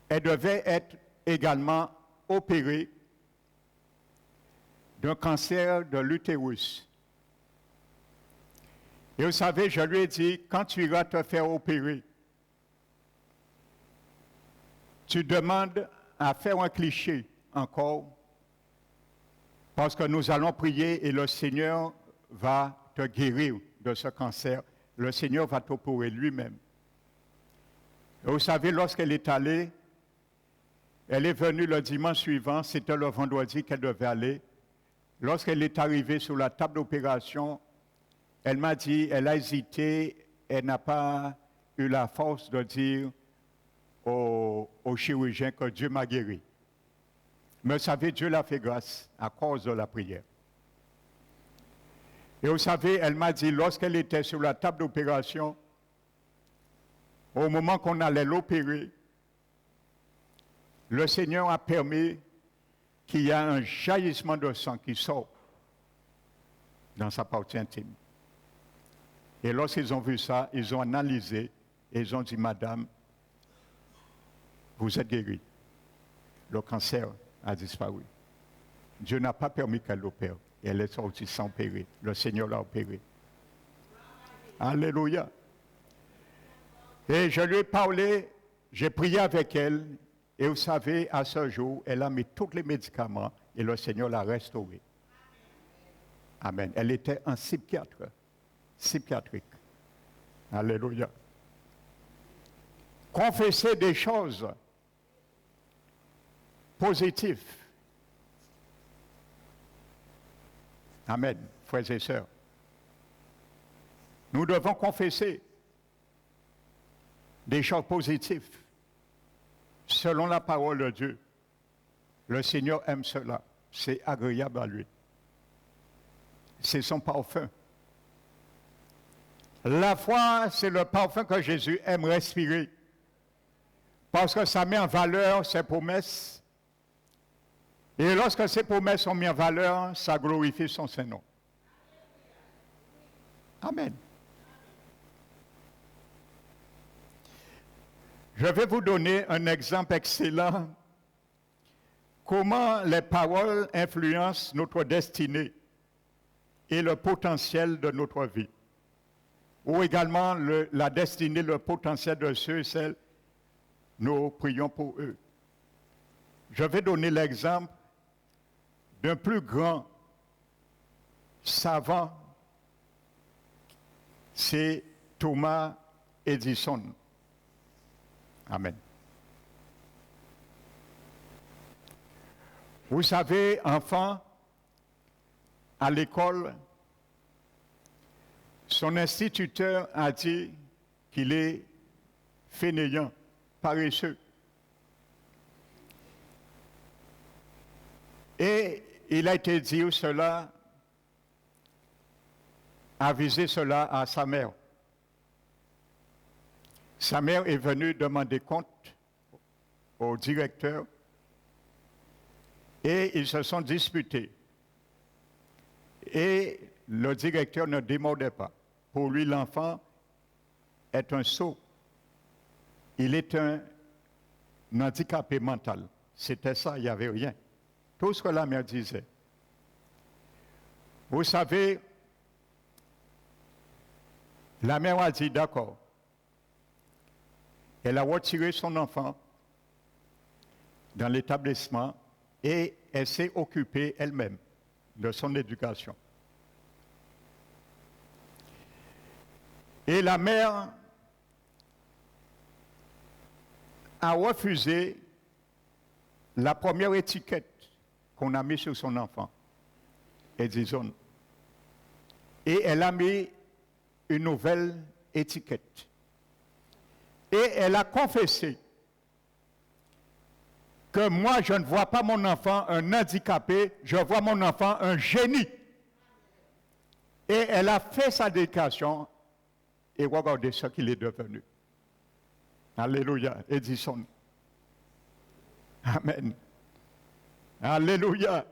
elle devait être également opérée d'un cancer de l'utérus. Et vous savez, je lui ai dit, quand tu iras te faire opérer, tu demandes à faire un cliché encore, parce que nous allons prier et le Seigneur va te guérir de ce cancer. Le Seigneur va t'opérer lui-même. Et vous savez, lorsqu'elle est allée, elle est venue le dimanche suivant, c'était le vendredi qu'elle devait aller. Lorsqu'elle est arrivée sur la table d'opération, elle m'a dit, elle a hésité, elle n'a pas eu la force de dire au chirurgien que Dieu m'a guéri. Mais vous savez, Dieu l'a fait grâce à cause de la prière. Et vous savez, elle m'a dit, lorsqu'elle était sur la table d'opération, au moment qu'on allait l'opérer, le Seigneur a permis qu'il y ait un jaillissement de sang qui sort dans sa partie intime. Et lorsqu'ils ont vu ça, ils ont analysé et ils ont dit, Madame, vous êtes guérie. Le cancer a disparu. Dieu n'a pas permis qu'elle l'opère. Et elle est sortie sans opérer. Le Seigneur l'a opérée. Alléluia. Et je lui ai parlé, j'ai prié avec elle. Et vous savez, à ce jour, elle a mis tous les médicaments et le Seigneur l'a restaurée. Amen. Elle était un psychiatrique. Alléluia. Confesser des choses positives. Amen, frères et sœurs. Nous devons confesser des choses positives selon la parole de Dieu. Le Seigneur aime cela. C'est agréable à lui. C'est son parfum. La foi, c'est le parfum que Jésus aime respirer. Parce que ça met en valeur ses promesses. Et lorsque ces promesses sont mises en valeur, ça glorifie son Saint-Nom. Amen. Je vais vous donner un exemple excellent. Comment les paroles influencent notre destinée et le potentiel de notre vie. Ou également la destinée, le potentiel de ceux et celles, nous prions pour eux. Je vais donner l'exemple d'un plus grand savant, c'est Thomas Edison. Amen. Vous savez, enfant, à l'école, son instituteur a dit qu'il est fainéant, paresseux. Et il a été dit cela, avisé cela à sa mère. Sa mère est venue demander compte au directeur et ils se sont disputés. Et le directeur ne démordait pas. Pour lui, l'enfant est un sot. Il est un handicapé mental. C'était ça, il n'y avait rien. Tout ce que la mère disait. Vous savez, la mère a dit d'accord. Elle a retiré son enfant dans l'établissement et elle s'est occupée elle-même de son éducation. Et la mère a refusé la première étiquette qu'on a mise sur son enfant, Edison. Et elle a mis une nouvelle étiquette. Et elle a confessé que moi, je ne vois pas mon enfant un handicapé, je vois mon enfant un génie. Et elle a fait sa déclaration et regardez ce qu'il est devenu. Alléluia, Edison. Amen. Alléluia.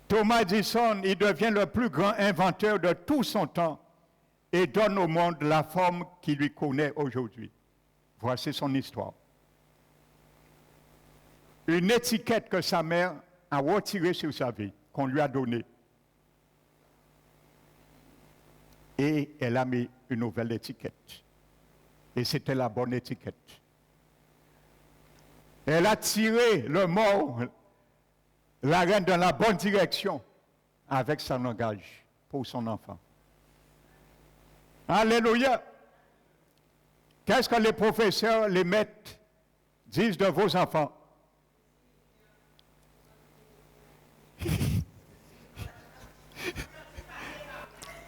Thomas Edison, il devient le plus grand inventeur de tout son temps et donne au monde la forme qu'il lui connaît aujourd'hui. Voici son histoire. Une étiquette que sa mère a retirée sur sa vie, qu'on lui a donnée. Et elle a mis une nouvelle étiquette. Et c'était la bonne étiquette. Elle a tiré le mort, la reine dans la bonne direction avec son langage pour son enfant. Alléluia. Qu'est-ce que les professeurs, les maîtres disent de vos enfants?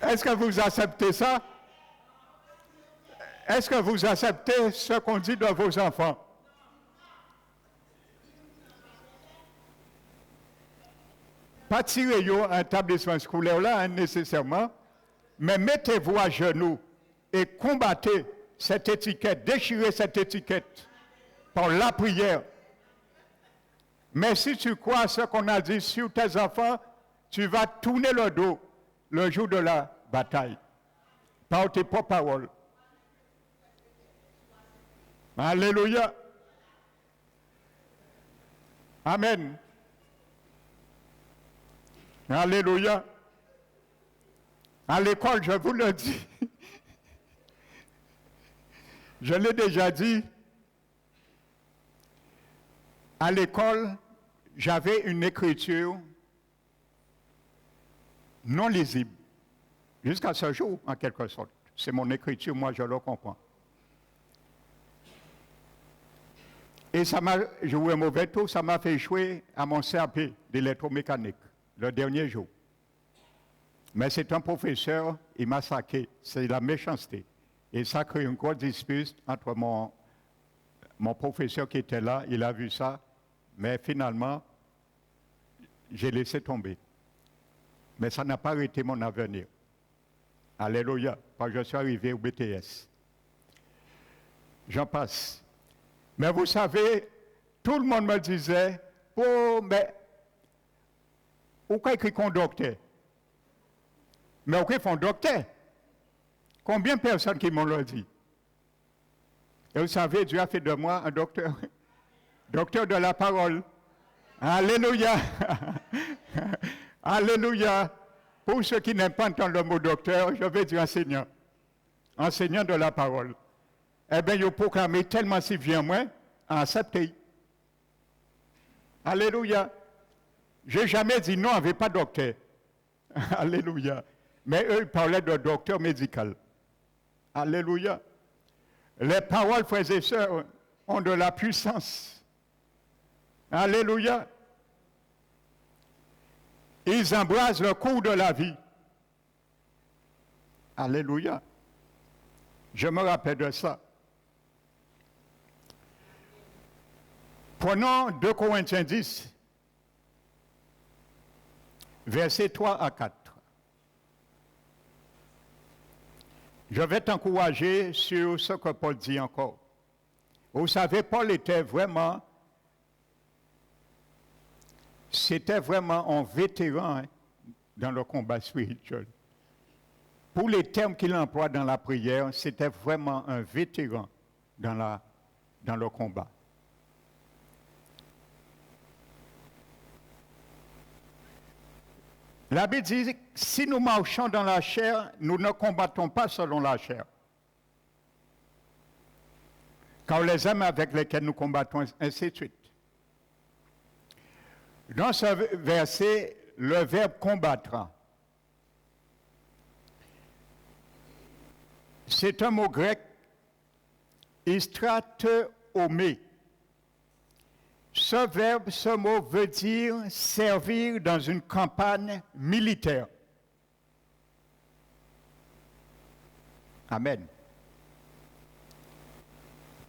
Est-ce que vous acceptez ça? Est-ce que vous acceptez ce qu'on dit de vos enfants? Pas tirer un établissement scolaire là, nécessairement, mais mettez-vous à genoux et combattez cette étiquette, déchirez cette étiquette par la prière. Mais si tu crois ce qu'on a dit sur tes enfants, tu vas tourner le dos le jour de la bataille par tes propres paroles. Alléluia. Amen. Alléluia. À l'école, je vous le dis, je l'ai déjà dit, à l'école, j'avais une écriture non lisible, jusqu'à ce jour, en quelque sorte. C'est mon écriture, moi je le comprends. Et ça m'a joué un mauvais tour, ça m'a fait échouer à mon CAP d'électromécanique, le dernier jour. Mais c'est un professeur, il m'a saqué, c'est la méchanceté. Et ça crée une grosse dispute entre mon professeur qui était là, il a vu ça, mais finalement, j'ai laissé tomber. Mais ça n'a pas arrêté mon avenir. Alléluia, quand je suis arrivé au BTS. J'en passe. Mais vous savez, tout le monde me disait, oh, mais, pourquoi écrit qu'on docteur? Mais pourquoi ils font docteur? Combien de personnes qui m'ont le dit? Et vous savez, Dieu a fait de moi un docteur. Docteur de la parole. Alléluia. Alléluia. Pour ceux qui n'aiment pas entendre le mot docteur, je vais dire enseignant. Enseignant de la parole. Eh bien, il proclamé tellement si vient moi, à accepter. Alléluia. Je n'ai jamais dit non, il n'y avait pas de docteur. Alléluia. Mais eux, ils parlaient de docteur médical. Alléluia. Les paroles, frères et sœurs, ont de la puissance. Alléluia. Ils embrassent le cours de la vie. Alléluia. Je me rappelle de ça. Prenons 2 Corinthiens 10, versets 3 à 4. Je vais t'encourager sur ce que Paul dit encore. Vous savez, Paul c'était vraiment un vétéran dans le combat spirituel. Pour les termes qu'il emploie dans la prière, c'était vraiment un vétéran dans le combat. La Bible dit, si nous marchons dans la chair, nous ne combattons pas selon la chair. Car les hommes avec lesquels nous combattons, ainsi de suite. Dans ce verset, le verbe combattra, c'est un mot grec, istrateomé. Ce mot veut dire servir dans une campagne militaire. Amen.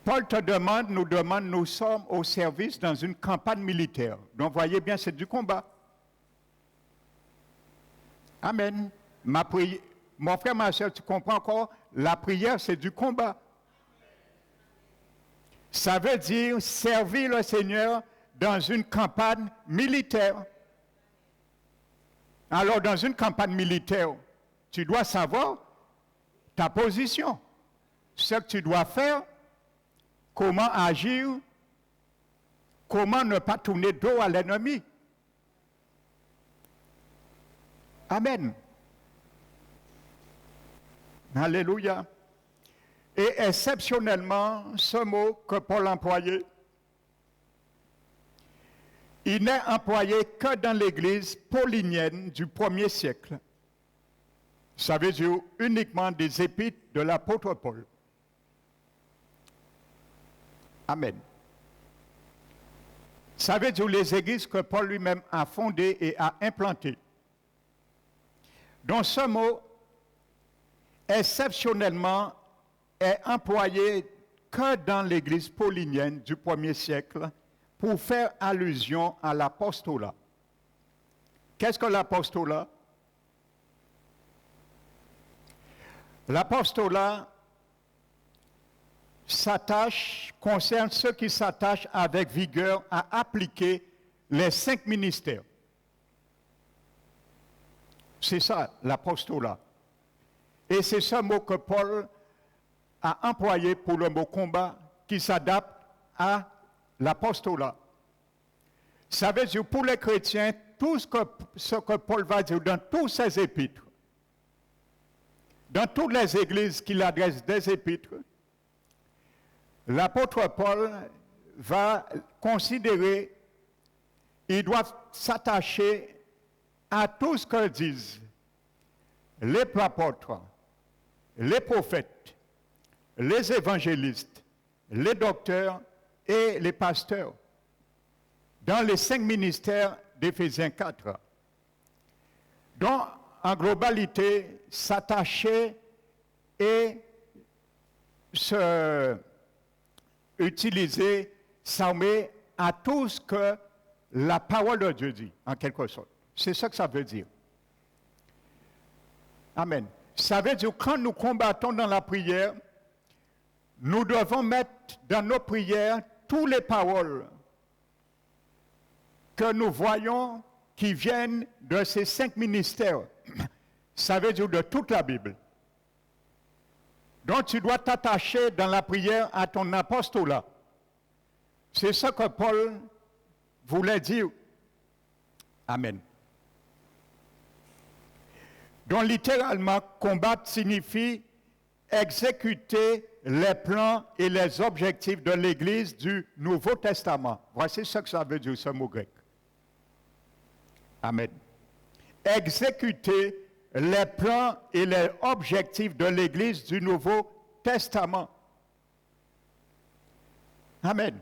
Paul nous sommes au service dans une campagne militaire. Donc voyez bien, c'est du combat. Amen. Mon frère, ma soeur, tu comprends encore? La prière, c'est du combat. Ça veut dire servir le Seigneur dans une campagne militaire. Alors, dans une campagne militaire, tu dois savoir ta position, ce que tu dois faire, comment agir, comment ne pas tourner dos à l'ennemi. Amen. Alléluia. Et exceptionnellement, ce mot que Paul employait, il n'est employé que dans l'église paulinienne du 1er siècle. Ça veut dire uniquement des épîtres de l'apôtre Paul. Amen. Ça veut dire les églises que Paul lui-même a fondées et a implantées. Donc ce mot, exceptionnellement, est employé que dans l'église paulinienne du 1er siècle pour faire allusion à l'apostolat. Qu'est-ce que l'apostolat? L'apostolat concerne ceux qui s'attachent avec vigueur à appliquer les 5 ministères. C'est ça, l'apostolat. Et c'est ce mot que Paul a employé pour le mot combat qui s'adapte à l'apostolat. Ça veut dire pour les chrétiens, tout ce que Paul va dire dans tous ses épîtres, dans toutes les églises qu'il adresse des épîtres, l'apôtre Paul va considérer, il doit s'attacher à tout ce que disent les apôtres, les prophètes, les évangélistes, les docteurs et les pasteurs dans les 5 ministères d'Éphésiens 4. Donc, en globalité, s'attacher et utiliser, s'armer à tout ce que la parole de Dieu dit, en quelque sorte. C'est ça que ça veut dire. Amen. Ça veut dire que quand nous combattons dans la prière, nous devons mettre dans nos prières toutes les paroles que nous voyons qui viennent de ces 5 ministères. Ça veut dire de toute la Bible. Donc tu dois t'attacher dans la prière à ton apostolat. C'est ce que Paul voulait dire. Amen. Donc littéralement, combattre signifie exécuter les plans et les objectifs de l'Église du Nouveau Testament. Voici ce que ça veut dire, ce mot grec. Amen. Exécuter les plans et les objectifs de l'Église du Nouveau Testament. Amen.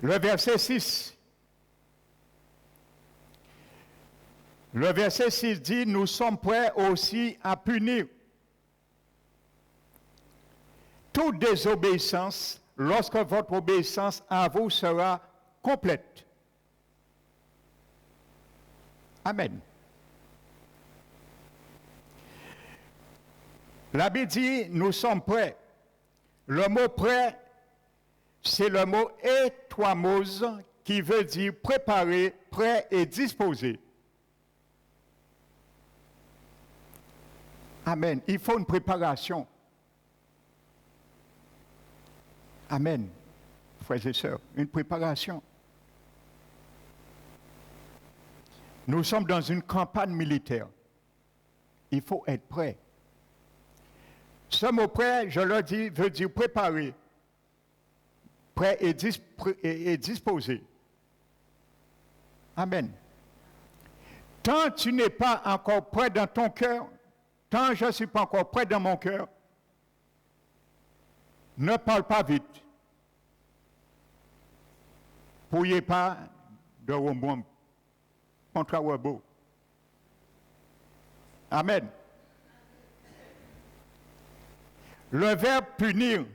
Le verset 6. Le verset 6 dit, nous sommes prêts aussi à punir toute désobéissance lorsque votre obéissance à vous sera complète. Amen. La Bible dit, nous sommes prêts. Le mot prêt, c'est le mot étoimose qui veut dire préparer, prêt et disposé. Amen. Il faut une préparation. Amen. Frères et sœurs, une préparation. Nous sommes dans une campagne militaire. Il faut être prêt. Ce mot prêt, je le dis, veut dire préparer, prêt et disposé. Amen. Tant tu n'es pas encore prêt dans ton cœur, tant je ne suis pas encore prêt dans mon cœur, ne parle pas vite. Pouillez pas de robot contre robot. Amen. Le verbe punir.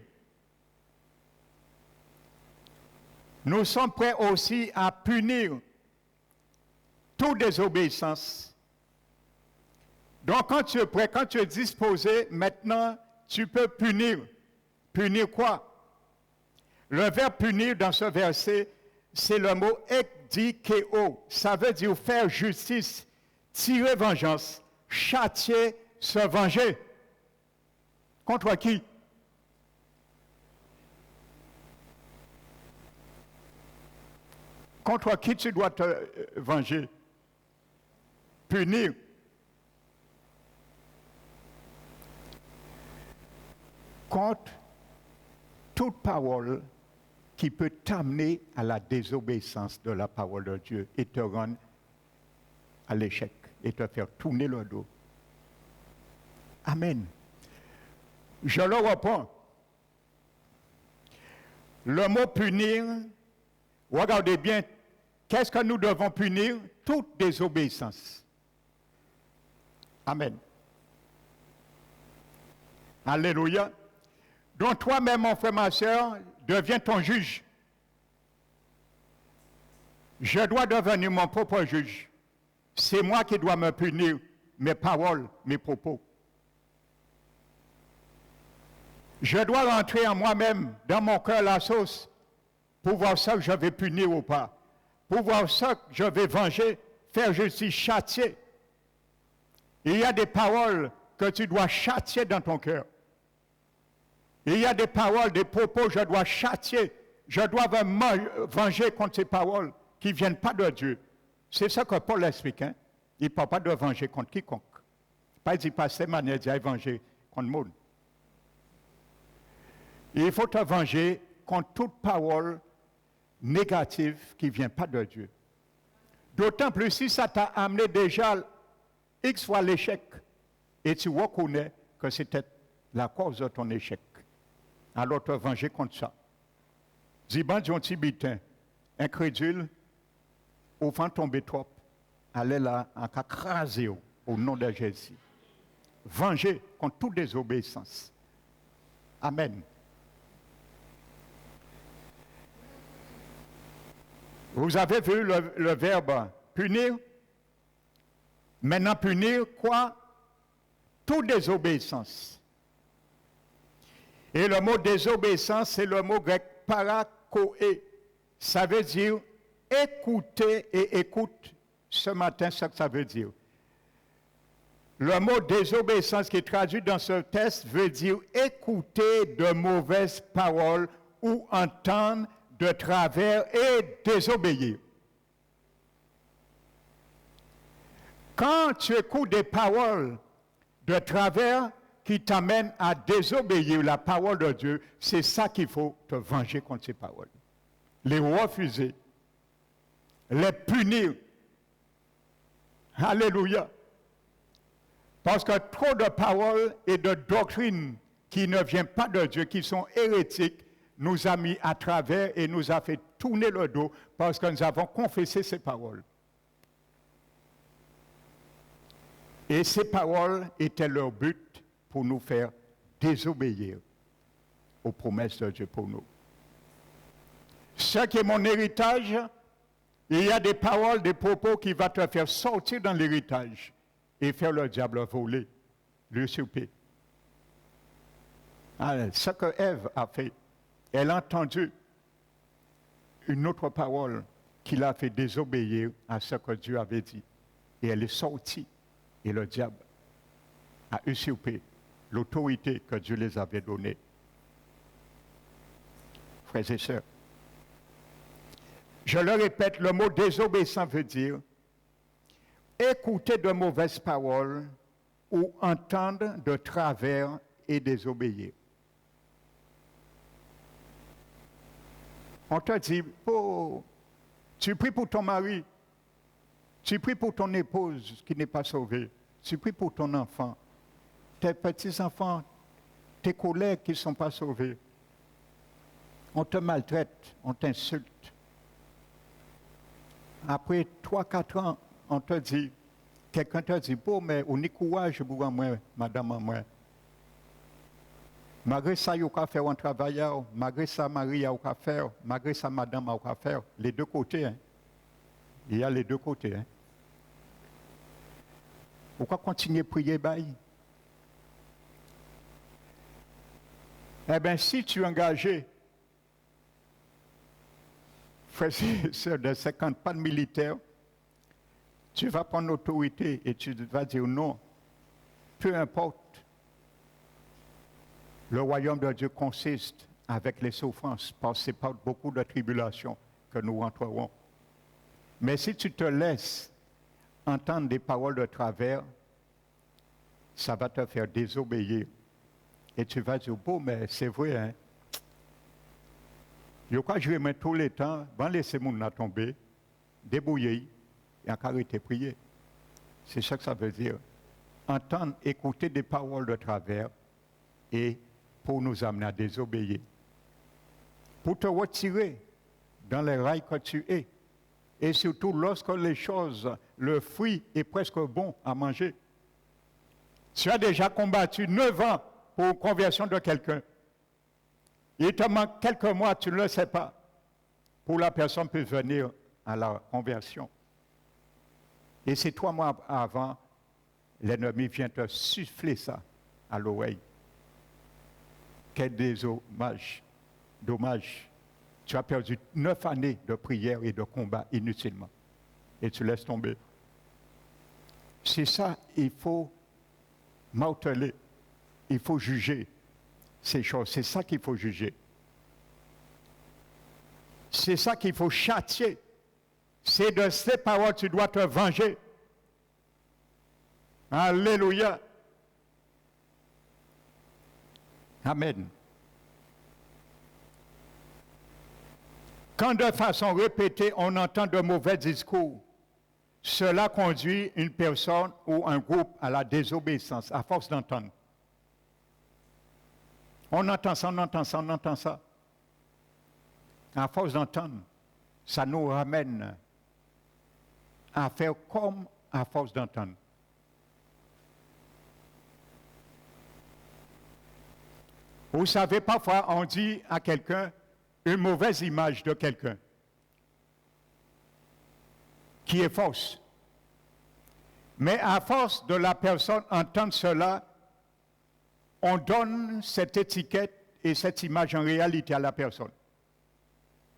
Nous sommes prêts aussi à punir toute désobéissance. Donc, quand tu es prêt, quand tu es disposé, maintenant, tu peux punir. Punir quoi? Le verbe punir dans ce verset, c'est le mot ekdikeo. Ça veut dire faire justice, tirer vengeance, châtier, se venger. Contre qui? Contre qui tu dois te venger? Punir. Contre toute parole qui peut t'amener à la désobéissance de la parole de Dieu et te rendre à l'échec et te faire tourner le dos. Amen. Je le reprends. Le mot punir, regardez bien, qu'est-ce que nous devons punir? Toute désobéissance. Amen. Alléluia. Donc toi-même, mon frère, ma soeur, deviens ton juge. Je dois devenir mon propre juge. C'est moi qui dois me punir, mes paroles, mes propos. Je dois rentrer en moi-même, dans mon cœur, la sauce, pour voir ça que je vais punir ou pas. Pour voir ça que je vais venger, faire justice, châtier. Il y a des paroles que tu dois châtier dans ton cœur. Il y a des paroles, des propos, je dois châtier. Je dois me venger contre ces paroles qui ne viennent pas de Dieu. C'est ça que Paul explique. Hein? Il ne parle pas de venger contre quiconque. Pas dit pas cette manière de venger contre le monde. Il faut te venger contre toute parole négative qui ne vient pas de Dieu. D'autant plus si ça t'a amené déjà X fois l'échec et tu reconnais que c'était la cause de ton échec. Alors te venger contre ça. Ziban John Tibitin, incrédule, au vent tomber trop, allez là, en craser au nom de Jésus. Venger contre toute désobéissance. Amen. Vous avez vu le verbe punir? Maintenant, punir quoi? Toute désobéissance. Et le mot désobéissance, c'est le mot grec parakoé. Ça veut dire écouter et écoute. Ce matin, c'est ce que ça veut dire. Le mot désobéissance qui est traduit dans ce texte veut dire écouter de mauvaises paroles ou entendre de travers et désobéir. Quand tu écoutes des paroles de travers qui t'amènent à désobéir la parole de Dieu, c'est ça qu'il faut te venger contre ces paroles. Les refuser, les punir. Alléluia. Parce que trop de paroles et de doctrines qui ne viennent pas de Dieu, qui sont hérétiques, nous a mis à travers et nous a fait tourné le dos parce que nous avons confessé ces paroles. Et ces paroles étaient leur but pour nous faire désobéir aux promesses de Dieu pour nous. Ce qui est mon héritage, il y a des paroles, des propos qui vont te faire sortir dans l'héritage et faire le diable voler, l'usurper. Ce que Ève a fait, elle a entendu une autre parole qui l'a fait désobéir à ce que Dieu avait dit. Et elle est sortie. Et le diable a usurpé l'autorité que Dieu les avait donnée. Frères et sœurs, je le répète, le mot désobéissant veut dire écouter de mauvaises paroles ou entendre de travers et désobéir. On te dit, oh, tu pries pour ton mari, tu pries pour ton épouse qui n'est pas sauvée, tu pries pour ton enfant, tes petits-enfants, tes collègues qui ne sont pas sauvés. On te maltraite, on t'insulte. Après 3-4 ans, on te dit, quelqu'un te dit, bon, mais on est courage pour moi, madame, moi. Malgré ça, il y a faire un travail, malgré ça, Marie a faire, malgré ça, madame a faire. Les deux côtés, hein. Il y a les deux côtés, hein. Pourquoi continuer à prier, bail? Eh bien, si tu es engagé, frère et sœur, de 50 pas de militaires, tu vas prendre l'autorité et tu vas dire non. Peu importe. Le royaume de Dieu consiste avec les souffrances, parce que c'est pas beaucoup de tribulations que nous rentrerons. Mais si tu te laisses entendre des paroles de travers, ça va te faire désobéir. Et tu vas dire, bon, mais c'est vrai, hein. Je crois que je vais mettre tout le temps, avant de laisser mon gens tomber, débrouiller et en arrêter de prier. C'est ça que ça veut dire. Entendre, écouter des paroles de travers et pour nous amener à désobéir. Pour te retirer dans les rails que tu es. Et surtout lorsque les choses, le fruit est presque bon à manger. Tu as déjà combattu 9 ans pour la conversion de quelqu'un. Il te manque quelques mois, tu ne le sais pas, pour la personne peut venir à la conversion. Et c'est 3 mois avant, l'ennemi vient te souffler ça à l'oreille. Quel dommage. Tu as perdu 9 années de prière et de combat inutilement. Et tu laisses tomber. C'est ça, il faut marteler. Il faut juger ces choses. C'est ça qu'il faut juger. C'est ça qu'il faut châtier. C'est de ces paroles que tu dois te venger. Alléluia. Amen. Quand de façon répétée on entend de mauvais discours, cela conduit une personne ou un groupe à la désobéissance, à force d'entendre. On entend ça, on entend ça, on entend ça. À force d'entendre, ça nous ramène à faire comme à force d'entendre. Vous savez, parfois, on dit à quelqu'un une mauvaise image de quelqu'un qui est fausse. Mais à force de la personne entendre cela, on donne cette étiquette et cette image en réalité à la personne.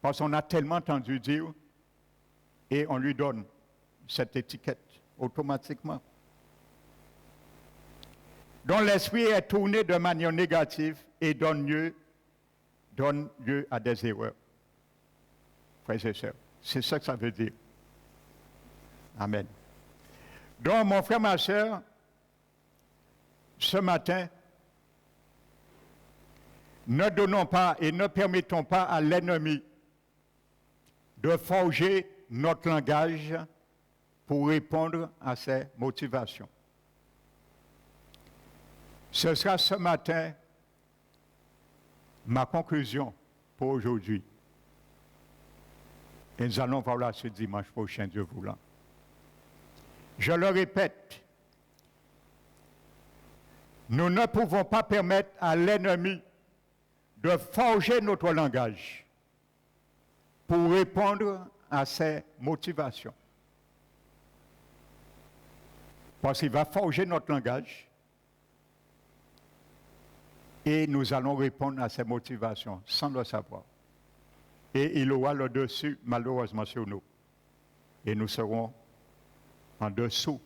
Parce qu'on a tellement entendu dire et on lui donne cette étiquette automatiquement. Donc l'esprit est tourné de manière négative et donne lieu à des erreurs. Frères et sœurs, c'est ça que ça veut dire. Amen. Donc mon frère, ma sœur, ce matin, ne donnons pas et ne permettons pas à l'ennemi de forger notre langage pour répondre à ses motivations. Ce sera ce matin ma conclusion pour aujourd'hui. Et nous allons voir là ce dimanche prochain, Dieu voulant. Je le répète, nous ne pouvons pas permettre à l'ennemi de forger notre langage pour répondre à ses motivations. Parce qu'il va forger notre langage et nous allons répondre à ses motivations sans le savoir. Et il aura le dessus, malheureusement, sur nous. Et nous serons en dessous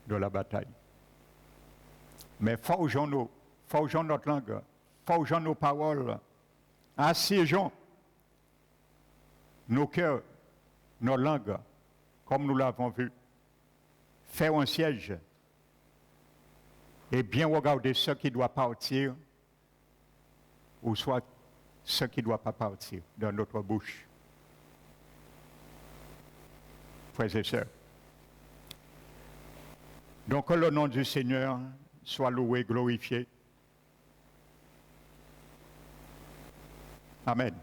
de la bataille. Mais forgeons notre langue, forgeons nos paroles, assiégeons nos cœurs, nos langues, comme nous l'avons vu. Faire un siège et bien regarder ce qui doit partir ou soit ce qui ne doit pas partir de notre bouche. Frères et sœurs. Donc que le nom du Seigneur soit loué, glorifié. Amen.